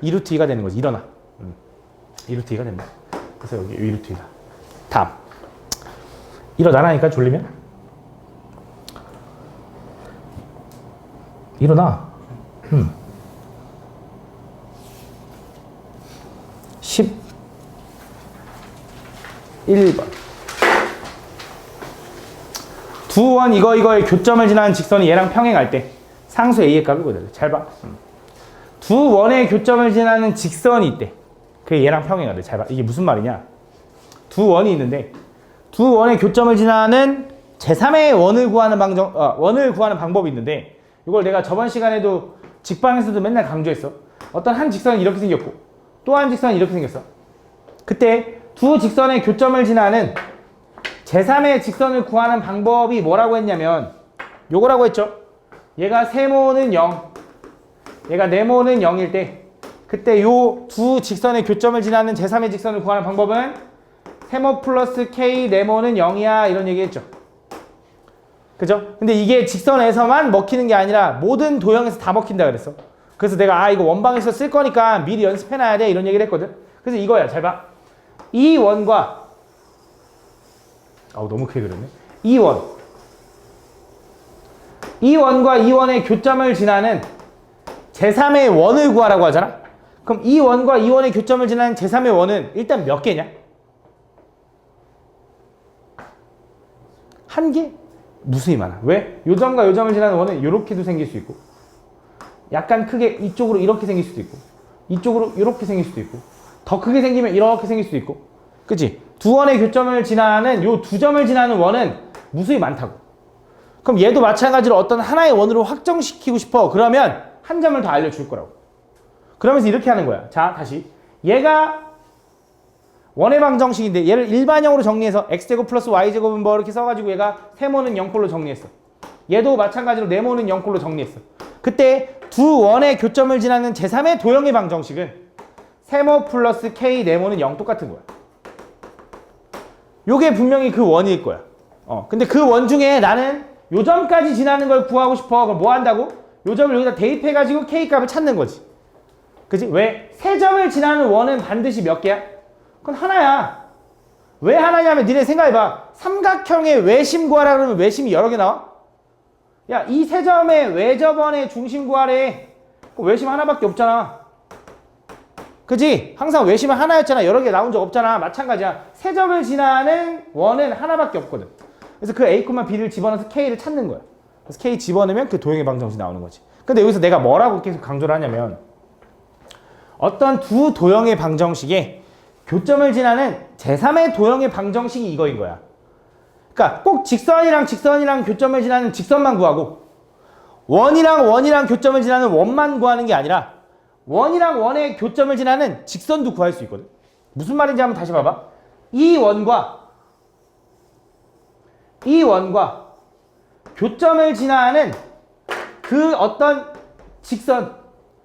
2루트 2가 되는 거지. 일어나. 2루트 2가 된다. 그래서 여기 루트 2다. 다음. 일어나라니까 졸리면? 일어나. 11번. 두 원 이거의 교점을 지나는 직선이 얘랑 평행할 때 상수 A의 값을 구해달래. 잘 봐. 두 원의 교점을 지나는 직선이 있대. 그게 얘랑 평행하대. 잘 봐. 이게 무슨 말이냐? 두 원이 있는데 두 원의 교점을 지나는 제3의 원을 구하는 원을 구하는 방법이 있는데 이걸 내가 저번 시간에도 직방에서도 맨날 강조했어. 어떤 한 직선이 이렇게 생겼고 또 한 직선이 이렇게 생겼어. 그때 두 직선의 교점을 지나는 제3의 직선을 구하는 방법이 뭐라고 했냐면 요거라고 했죠. 얘가 세모는 0, 얘가 네모는 0일 때 그때 요 두 직선의 교점을 지나는 제3의 직선을 구하는 방법은 세모 플러스 K 네모는 0이야 이런 얘기 했죠. 그죠? 근데 이게 직선에서만 먹히는 게 아니라 모든 도형에서 다 먹힌다 그랬어. 그래서 내가 이거 원방에서 쓸 거니까 미리 연습해놔야 돼 이런 얘기를 했거든. 그래서 이거야. 잘 봐. 이 원과 너무 크게 그렸네. 이 원과 이 원의 교점을 지나는 제3의 원을 구하라고 하잖아. 그럼 이 원과 이 원의 교점을 지나는 제3의 원은 일단 몇 개냐? 한 개? 무수히 많아. 왜? 요 점과 요 점을 지나는 원은 이렇게도 생길 수 있고 약간 크게 이쪽으로 이렇게 생길 수도 있고 이쪽으로 이렇게 생길 수도 있고 더 크게 생기면 이렇게 생길 수도 있고 그치? 두 원의 교점을 지나는 요 두 점을 지나는 원은 무수히 많다고. 그럼 얘도 마찬가지로 어떤 하나의 원으로 확정시키고 싶어. 그러면 한 점을 더 알려줄 거라고. 그러면서 이렇게 하는 거야. 자, 다시. 얘가 원의 방정식인데 얘를 일반형으로 정리해서 x제곱 플러스 y제곱은 뭐 이렇게 써가지고 얘가 세모는 0꼴로 정리했어. 얘도 마찬가지로 네모는 0꼴로 정리했어. 그때 두 원의 교점을 지나는 제3의 도형의 방정식은 세모 플러스 k 네모는 0 똑같은 거야. 요게 분명히 그 원일 거야. 근데 그 원 중에 나는 요 점까지 지나는 걸 구하고 싶어. 그럼 뭐 한다고? 요 점을 여기다 대입해가지고 k 값을 찾는 거지. 그치? 왜? 세 점을 지나는 원은 반드시 몇 개야? 그건 하나야. 왜 하나냐면 니네 생각해봐. 삼각형의 외심 구하라 그러면 외심이 여러 개 나와? 야, 이 세 점의 외접원의 중심 구하래. 외심 하나밖에 없잖아. 그치? 항상 외심은 하나였잖아. 여러 개 나온 적 없잖아. 마찬가지야. 세 점을 지나는 원은 하나밖에 없거든. 그래서 그 A, B를 집어넣어서 K를 찾는 거야. 그래서 K 집어넣으면 그 도형의 방정식이 나오는 거지. 근데 여기서 내가 뭐라고 계속 강조를 하냐면 어떤 두 도형의 방정식에 교점을 지나는 제3의 도형의 방정식이 이거인 거야. 그러니까 꼭 직선이랑 교점을 지나는 직선만 구하고 원이랑 교점을 지나는 원만 구하는 게 아니라 원이랑 원의 교점을 지나는 직선도 구할 수 있거든. 무슨 말인지 한번 다시 봐봐. 이 원과 교점을 지나는 그 어떤 직선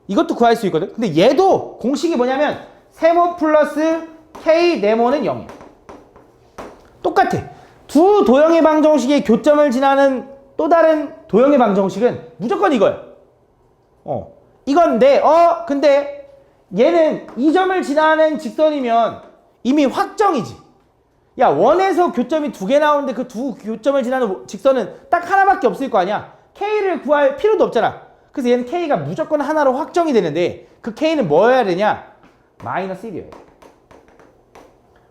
이것도 구할 수 있거든. 근데 얘도 공식이 뭐냐면 세모 플러스 k 네모는 0이야. 똑같아. 두 도형의 방정식의 교점을 지나는 또 다른 도형의 방정식은 무조건 이거야. 이건데 근데 얘는 이 점을 지나는 직선이면 이미 확정이지. 야, 원에서 교점이 두 개 나오는데 그 두 교점을 지나는 직선은 딱 하나밖에 없을 거 아니야. K를 구할 필요도 없잖아. 그래서 얘는 K가 무조건 하나로 확정이 되는데 그 K는 뭐여야 되냐? 마이너스 1이어야 돼.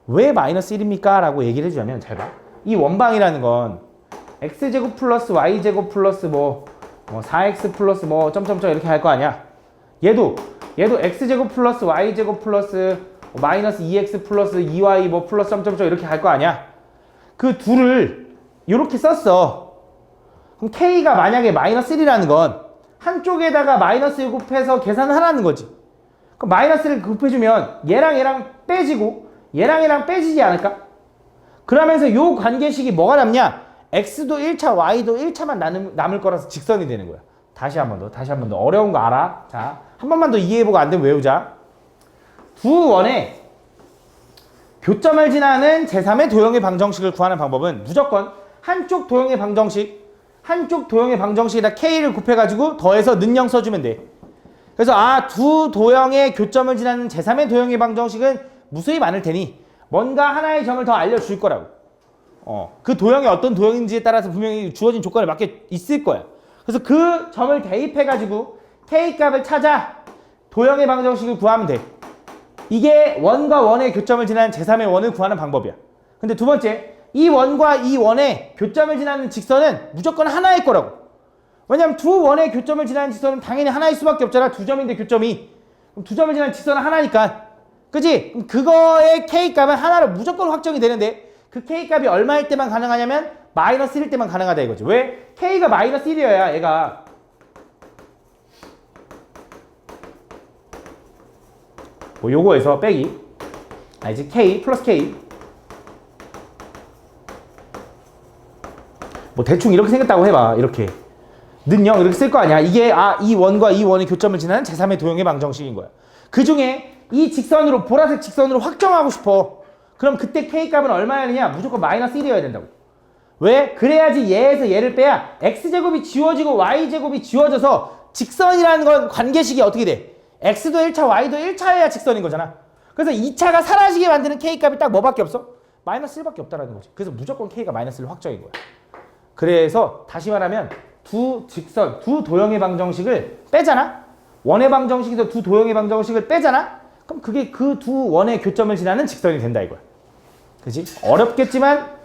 왜 마이너스 1입니까? 라고 얘기를 해주자면 잘 봐. 이 원방이라는 건 x제곱 플러스 y제곱 플러스 4x 플러스 점점점 이렇게 할 거 아니야. 얘도 x제곱 플러스 y제곱 플러스 마이너스 2x 플러스 2y 플러스 점점점 이렇게 할 거 아니야. 그 둘을 이렇게 썼어. 그럼 k가 만약에 마이너스 1이라는 건 한쪽에다가 마이너스 1 곱해서 계산을 하라는 거지. 그럼 마이너스를 곱해주면 얘랑 빼지고 얘랑 빼지지 않을까? 그러면서 요 관계식이 뭐가 남냐? x도 1차, y도 1차만 남을 거라서 직선이 되는 거야. 다시 한 번 더. 어려운 거 알아? 자, 한 번만 더 이해해보고 안 되면 외우자. 두 원의 교점을 지나는 제3의 도형의 방정식을 구하는 방법은 무조건 한쪽 도형의 방정식에다 k를 곱해가지고 더해서 는0 써주면 돼. 그래서 두 도형의 교점을 지나는 제3의 도형의 방정식은 무수히 많을 테니 뭔가 하나의 점을 더 알려줄 거라고. 그 도형이 어떤 도형인지에 따라서 분명히 주어진 조건에 맞게 있을 거야. 그래서 그 점을 대입해가지고 K값을 찾아 도형의 방정식을 구하면 돼. 이게 원과 원의 교점을 지나는 제3의 원을 구하는 방법이야. 근데 두 번째, 이 원과 이 원의 교점을 지나는 직선은 무조건 하나일 거라고. 왜냐면 두 원의 교점을 지나는 직선은 당연히 하나일 수밖에 없잖아. 두 점인데 교점이. 그럼 두 점을 지나는 직선은 하나니까. 그치? 그럼 그거의 K값은 하나로 무조건 확정이 되는데 그 K값이 얼마일 때만 가능하냐면 마이너스 1일 때만 가능하다 이거지. 왜? K가 마이너스 1이어야 얘가. 뭐 요거에서 빼기. 이제 K 플러스 K. 뭐 대충 이렇게 생겼다고 해봐. 이렇게. 는 0 이렇게 쓸 거 아니야. 이게 이 원과 이 원의 교점을 지나는 제3의 도형의 방정식인 거야. 그 중에 이 직선으로 보라색 직선으로 확정하고 싶어. 그럼 그때 K값은 얼마였느냐? 무조건 마이너스 1이어야 된다고. 왜? 그래야지 얘에서 얘를 빼야 X제곱이 지워지고 Y제곱이 지워져서 직선이라는 건 관계식이 어떻게 돼? X도 1차, Y도 1차여야 직선인 거잖아. 그래서 2차가 사라지게 만드는 K값이 딱 뭐밖에 없어? 마이너스 1밖에 없다라는 거지. 그래서 무조건 K가 마이너스 1 확정인 거야. 그래서 다시 말하면 두 직선, 두 도형의 방정식을 빼잖아? 원의 방정식에서 두 도형의 방정식을 빼잖아? 그럼 그게 그 두 원의 교점을 지나는 직선이 된다 이거야. 그지? 어렵겠지만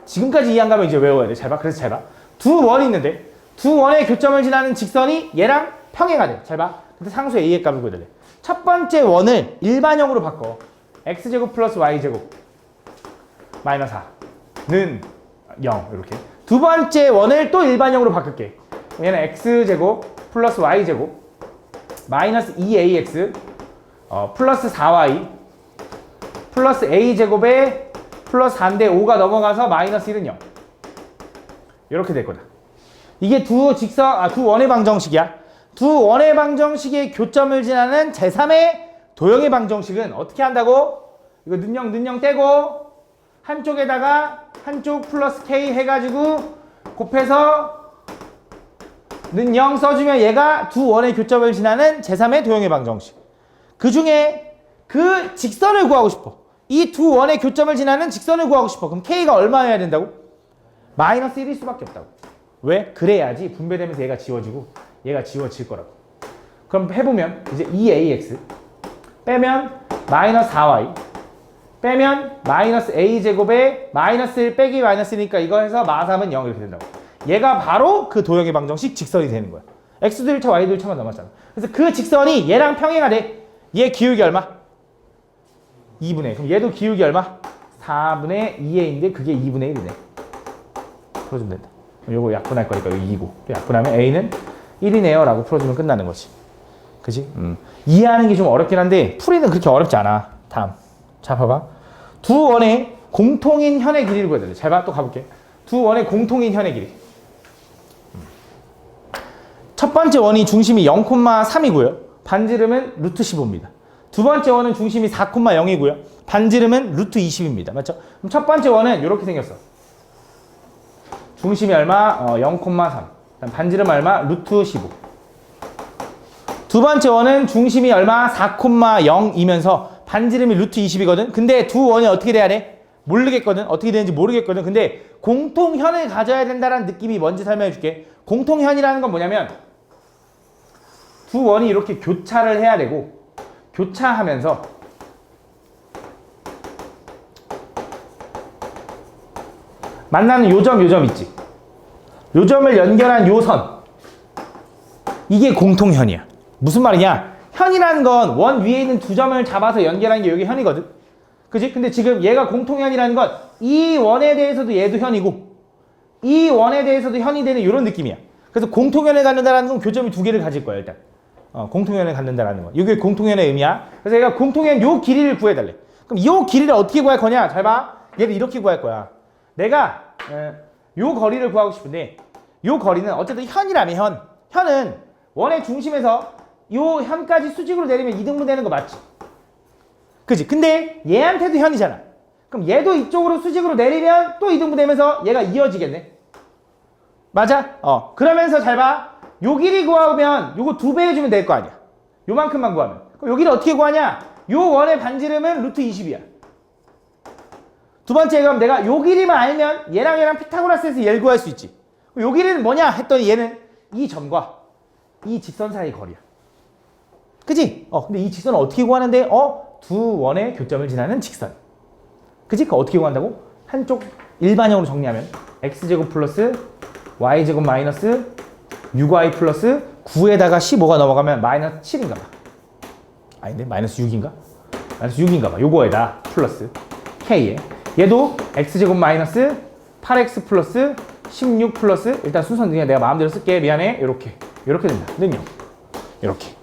지금까지 이해 안 가면 이제 외워야 돼. 잘 봐. 그래서 잘 봐. 두 원이 있는데 두 원의 교점을 지나는 직선이 얘랑 평행하돼. 잘 봐. 근데 상수 A의 값을 구해달래. 첫 번째 원을 일반형으로 바꿔. X제곱 플러스 Y제곱 마이너스 4는 0 이렇게. 두 번째 원을 또 일반형으로 바꿀게. 얘는 X제곱 플러스 Y제곱 마이너스 2AX 플러스 4Y 플러스 A제곱에 플러스 4인데 5가 넘어가서 마이너스 1은 0 이렇게 될 거다. 이게 두 원의 방정식이야. 두 원의 방정식의 교점을 지나는 제3의 도형의 방정식은 어떻게 한다고? 이거 는영 떼고 한쪽에다가 한쪽 플러스 K 해가지고 곱해서 는 0 써주면 얘가 두 원의 교점을 지나는 제3의 도형의 방정식. 그 중에 그 직선을 구하고 싶어. 이 두 원의 교점을 지나는 직선을 구하고 싶어. 그럼 K가 얼마여야 된다고? 마이너스 1일 수밖에 없다고. 왜? 그래야지 분배되면서 얘가 지워지고 얘가 지워질 거라고. 그럼 해보면 이제 2AX 빼면 마이너스 4Y 빼면 마이너스 A제곱에 마이너스 1 빼기 마이너스 1이니까 이거 해서 마3은 0 이렇게 된다고. 얘가 바로 그 도형의 방정식 직선이 되는 거야. X도 1차, Y도 1차만 남았잖아. 그래서 그 직선이 얘랑 평행하대. 얘 기울기 얼마? 2분의. 그럼 얘도 기울기 얼마? 4분의 2A인데 그게 2분의 1이네. 풀어주면 된다. 요거 약분할 거니까 여기 2고. 또 약분하면 A는 1이네요 라고 풀어주면 끝나는 거지. 그치? 이해하는 게 좀 어렵긴 한데 풀이는 그렇게 어렵지 않아. 다음. 자, 봐봐. 두 원의 공통인 현의 길이를 구해야 돼. 잘 봐. 또 가볼게. 두 원의 공통인 현의 길이. 첫 번째 원이 중심이 0,3이고요. 반지름은 루트 15입니다. 두 번째 원은 중심이 4,0이고요. 반지름은 루트 20입니다. 맞죠? 그럼 첫 번째 원은 이렇게 생겼어. 중심이 얼마? 0,3. 반지름 얼마? 루트 15. 두 번째 원은 중심이 얼마? 4,0이면서 반지름이 루트 20이거든. 근데 두 원이 어떻게 돼야 돼? 모르겠거든. 어떻게 되는지 모르겠거든. 근데 공통현을 가져야 된다는 느낌이 뭔지 설명해 줄게. 공통현이라는 건 뭐냐면 두 원이 이렇게 교차를 해야 되고 교차하면서 만나는 요점 있지. 요점을 연결한 요선. 이게 공통현이야. 무슨 말이냐? 현이라는 건 원 위에 있는 두 점을 잡아서 연결한 게 여기 현이거든. 그치? 근데 지금 얘가 공통현이라는 건 이 원에 대해서도 얘도 현이고 이 원에 대해서도 현이 되는 이런 느낌이야. 그래서 공통현을 갖는다는 건 교점이 두 개를 가질 거야 일단. 공통현을 갖는다는 거. 이게 공통현의 의미야. 그래서 얘가 공통현 요 길이를 구해달래. 그럼 이 길이를 어떻게 구할 거냐? 잘 봐. 얘를 이렇게 구할 거야. 내가 요 거리를 구하고 싶은데 요 거리는 어쨌든 현이라며 현. 현은 원의 중심에서 요 현까지 수직으로 내리면 2등분 되는 거 맞지? 그치? 근데 얘한테도 현이잖아. 그럼 얘도 이쪽으로 수직으로 내리면 또 2등분 되면서 얘가 이어지겠네. 맞아? 그러면서 잘 봐. 요 길이 구하면 요거 2배 해주면 될 거 아니야. 요만큼만 구하면. 그럼 요 길이 어떻게 구하냐? 요 원의 반지름은 루트 20이야. 두 번째 그럼 내가 요 길이만 알면 얘랑 피타고라스에서 얘를 구할 수 있지. 요 길이는 뭐냐 했더니 얘는 이 점과 이 직선 사이 거리야. 그치? 근데 이 직선을 어떻게 구하는데? 두 원의 교점을 지나는 직선. 그치? 그거 어떻게 구한다고? 한쪽 일반형으로 정리하면 x제곱 플러스 y제곱 마이너스 6y 플러스 9에다가 15가 넘어가면 마이너스 7인가 봐. 아닌데? 마이너스 6인가? 마이너스 6인가 봐. 요거에다 플러스 k에 얘도 x제곱 마이너스 8x 플러스 16 플러스 일단 순서는 그냥 내가 마음대로 쓸게. 미안해. 요렇게 된다. 능력. 요렇게.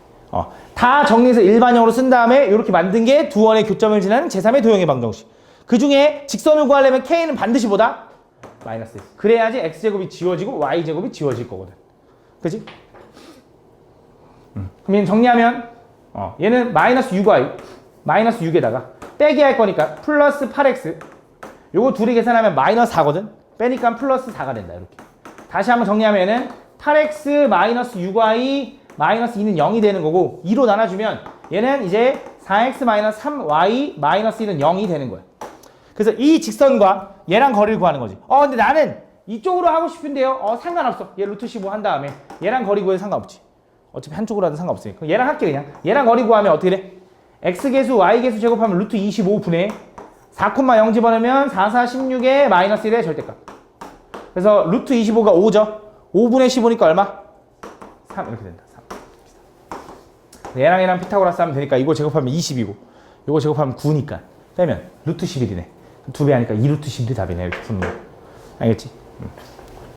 다 정리해서 일반형으로 쓴 다음에 이렇게 만든 게 두 원의 교점을 지나는 제3의 도형의 방정식. 그 중에 직선을 구하려면 k는 반드시 보다 마이너스. 그래야지 x제곱이 지워지고 y제곱이 지워질 거거든. 그치? 그럼 얘는 정리하면 얘는 마이너스 6y 마이너스 6에다가 빼기 할 거니까 플러스 8x 요거 둘이 계산하면 마이너스 4거든. 빼니까 플러스 4가 된다. 이렇게. 다시 한번 정리하면 얘는 8x 마이너스 6y 마이너스 2는 0이 되는 거고 2로 나눠주면 얘는 이제 4x 마이너스 3y 마이너스 1은 0이 되는 거야. 그래서 이 직선과 얘랑 거리를 구하는 거지. 근데 나는 이쪽으로 하고 싶은데요. 상관없어. 얘 루트 15 한 다음에 얘랑 거리 구해도 상관없지. 어차피 한쪽으로 하도 상관없으니까. 얘랑 할게 그냥. 얘랑 거리 구하면 어떻게 돼? x계수 y계수 제곱하면 루트 25분의 4,0 집어넣으면 4, 4, 16에 마이너스 1의 절대값. 그래서 루트 25가 5죠. 5분의 15니까 얼마? 3 이렇게 된다. 3. 얘랑 피타고라스 하면 되니까 이거 제곱하면 20이고 이거 제곱하면 9니까 빼면 루트 11이네. 2배 하니까 2루트 11이 답이네. 이렇게 푸는 거. 알겠지?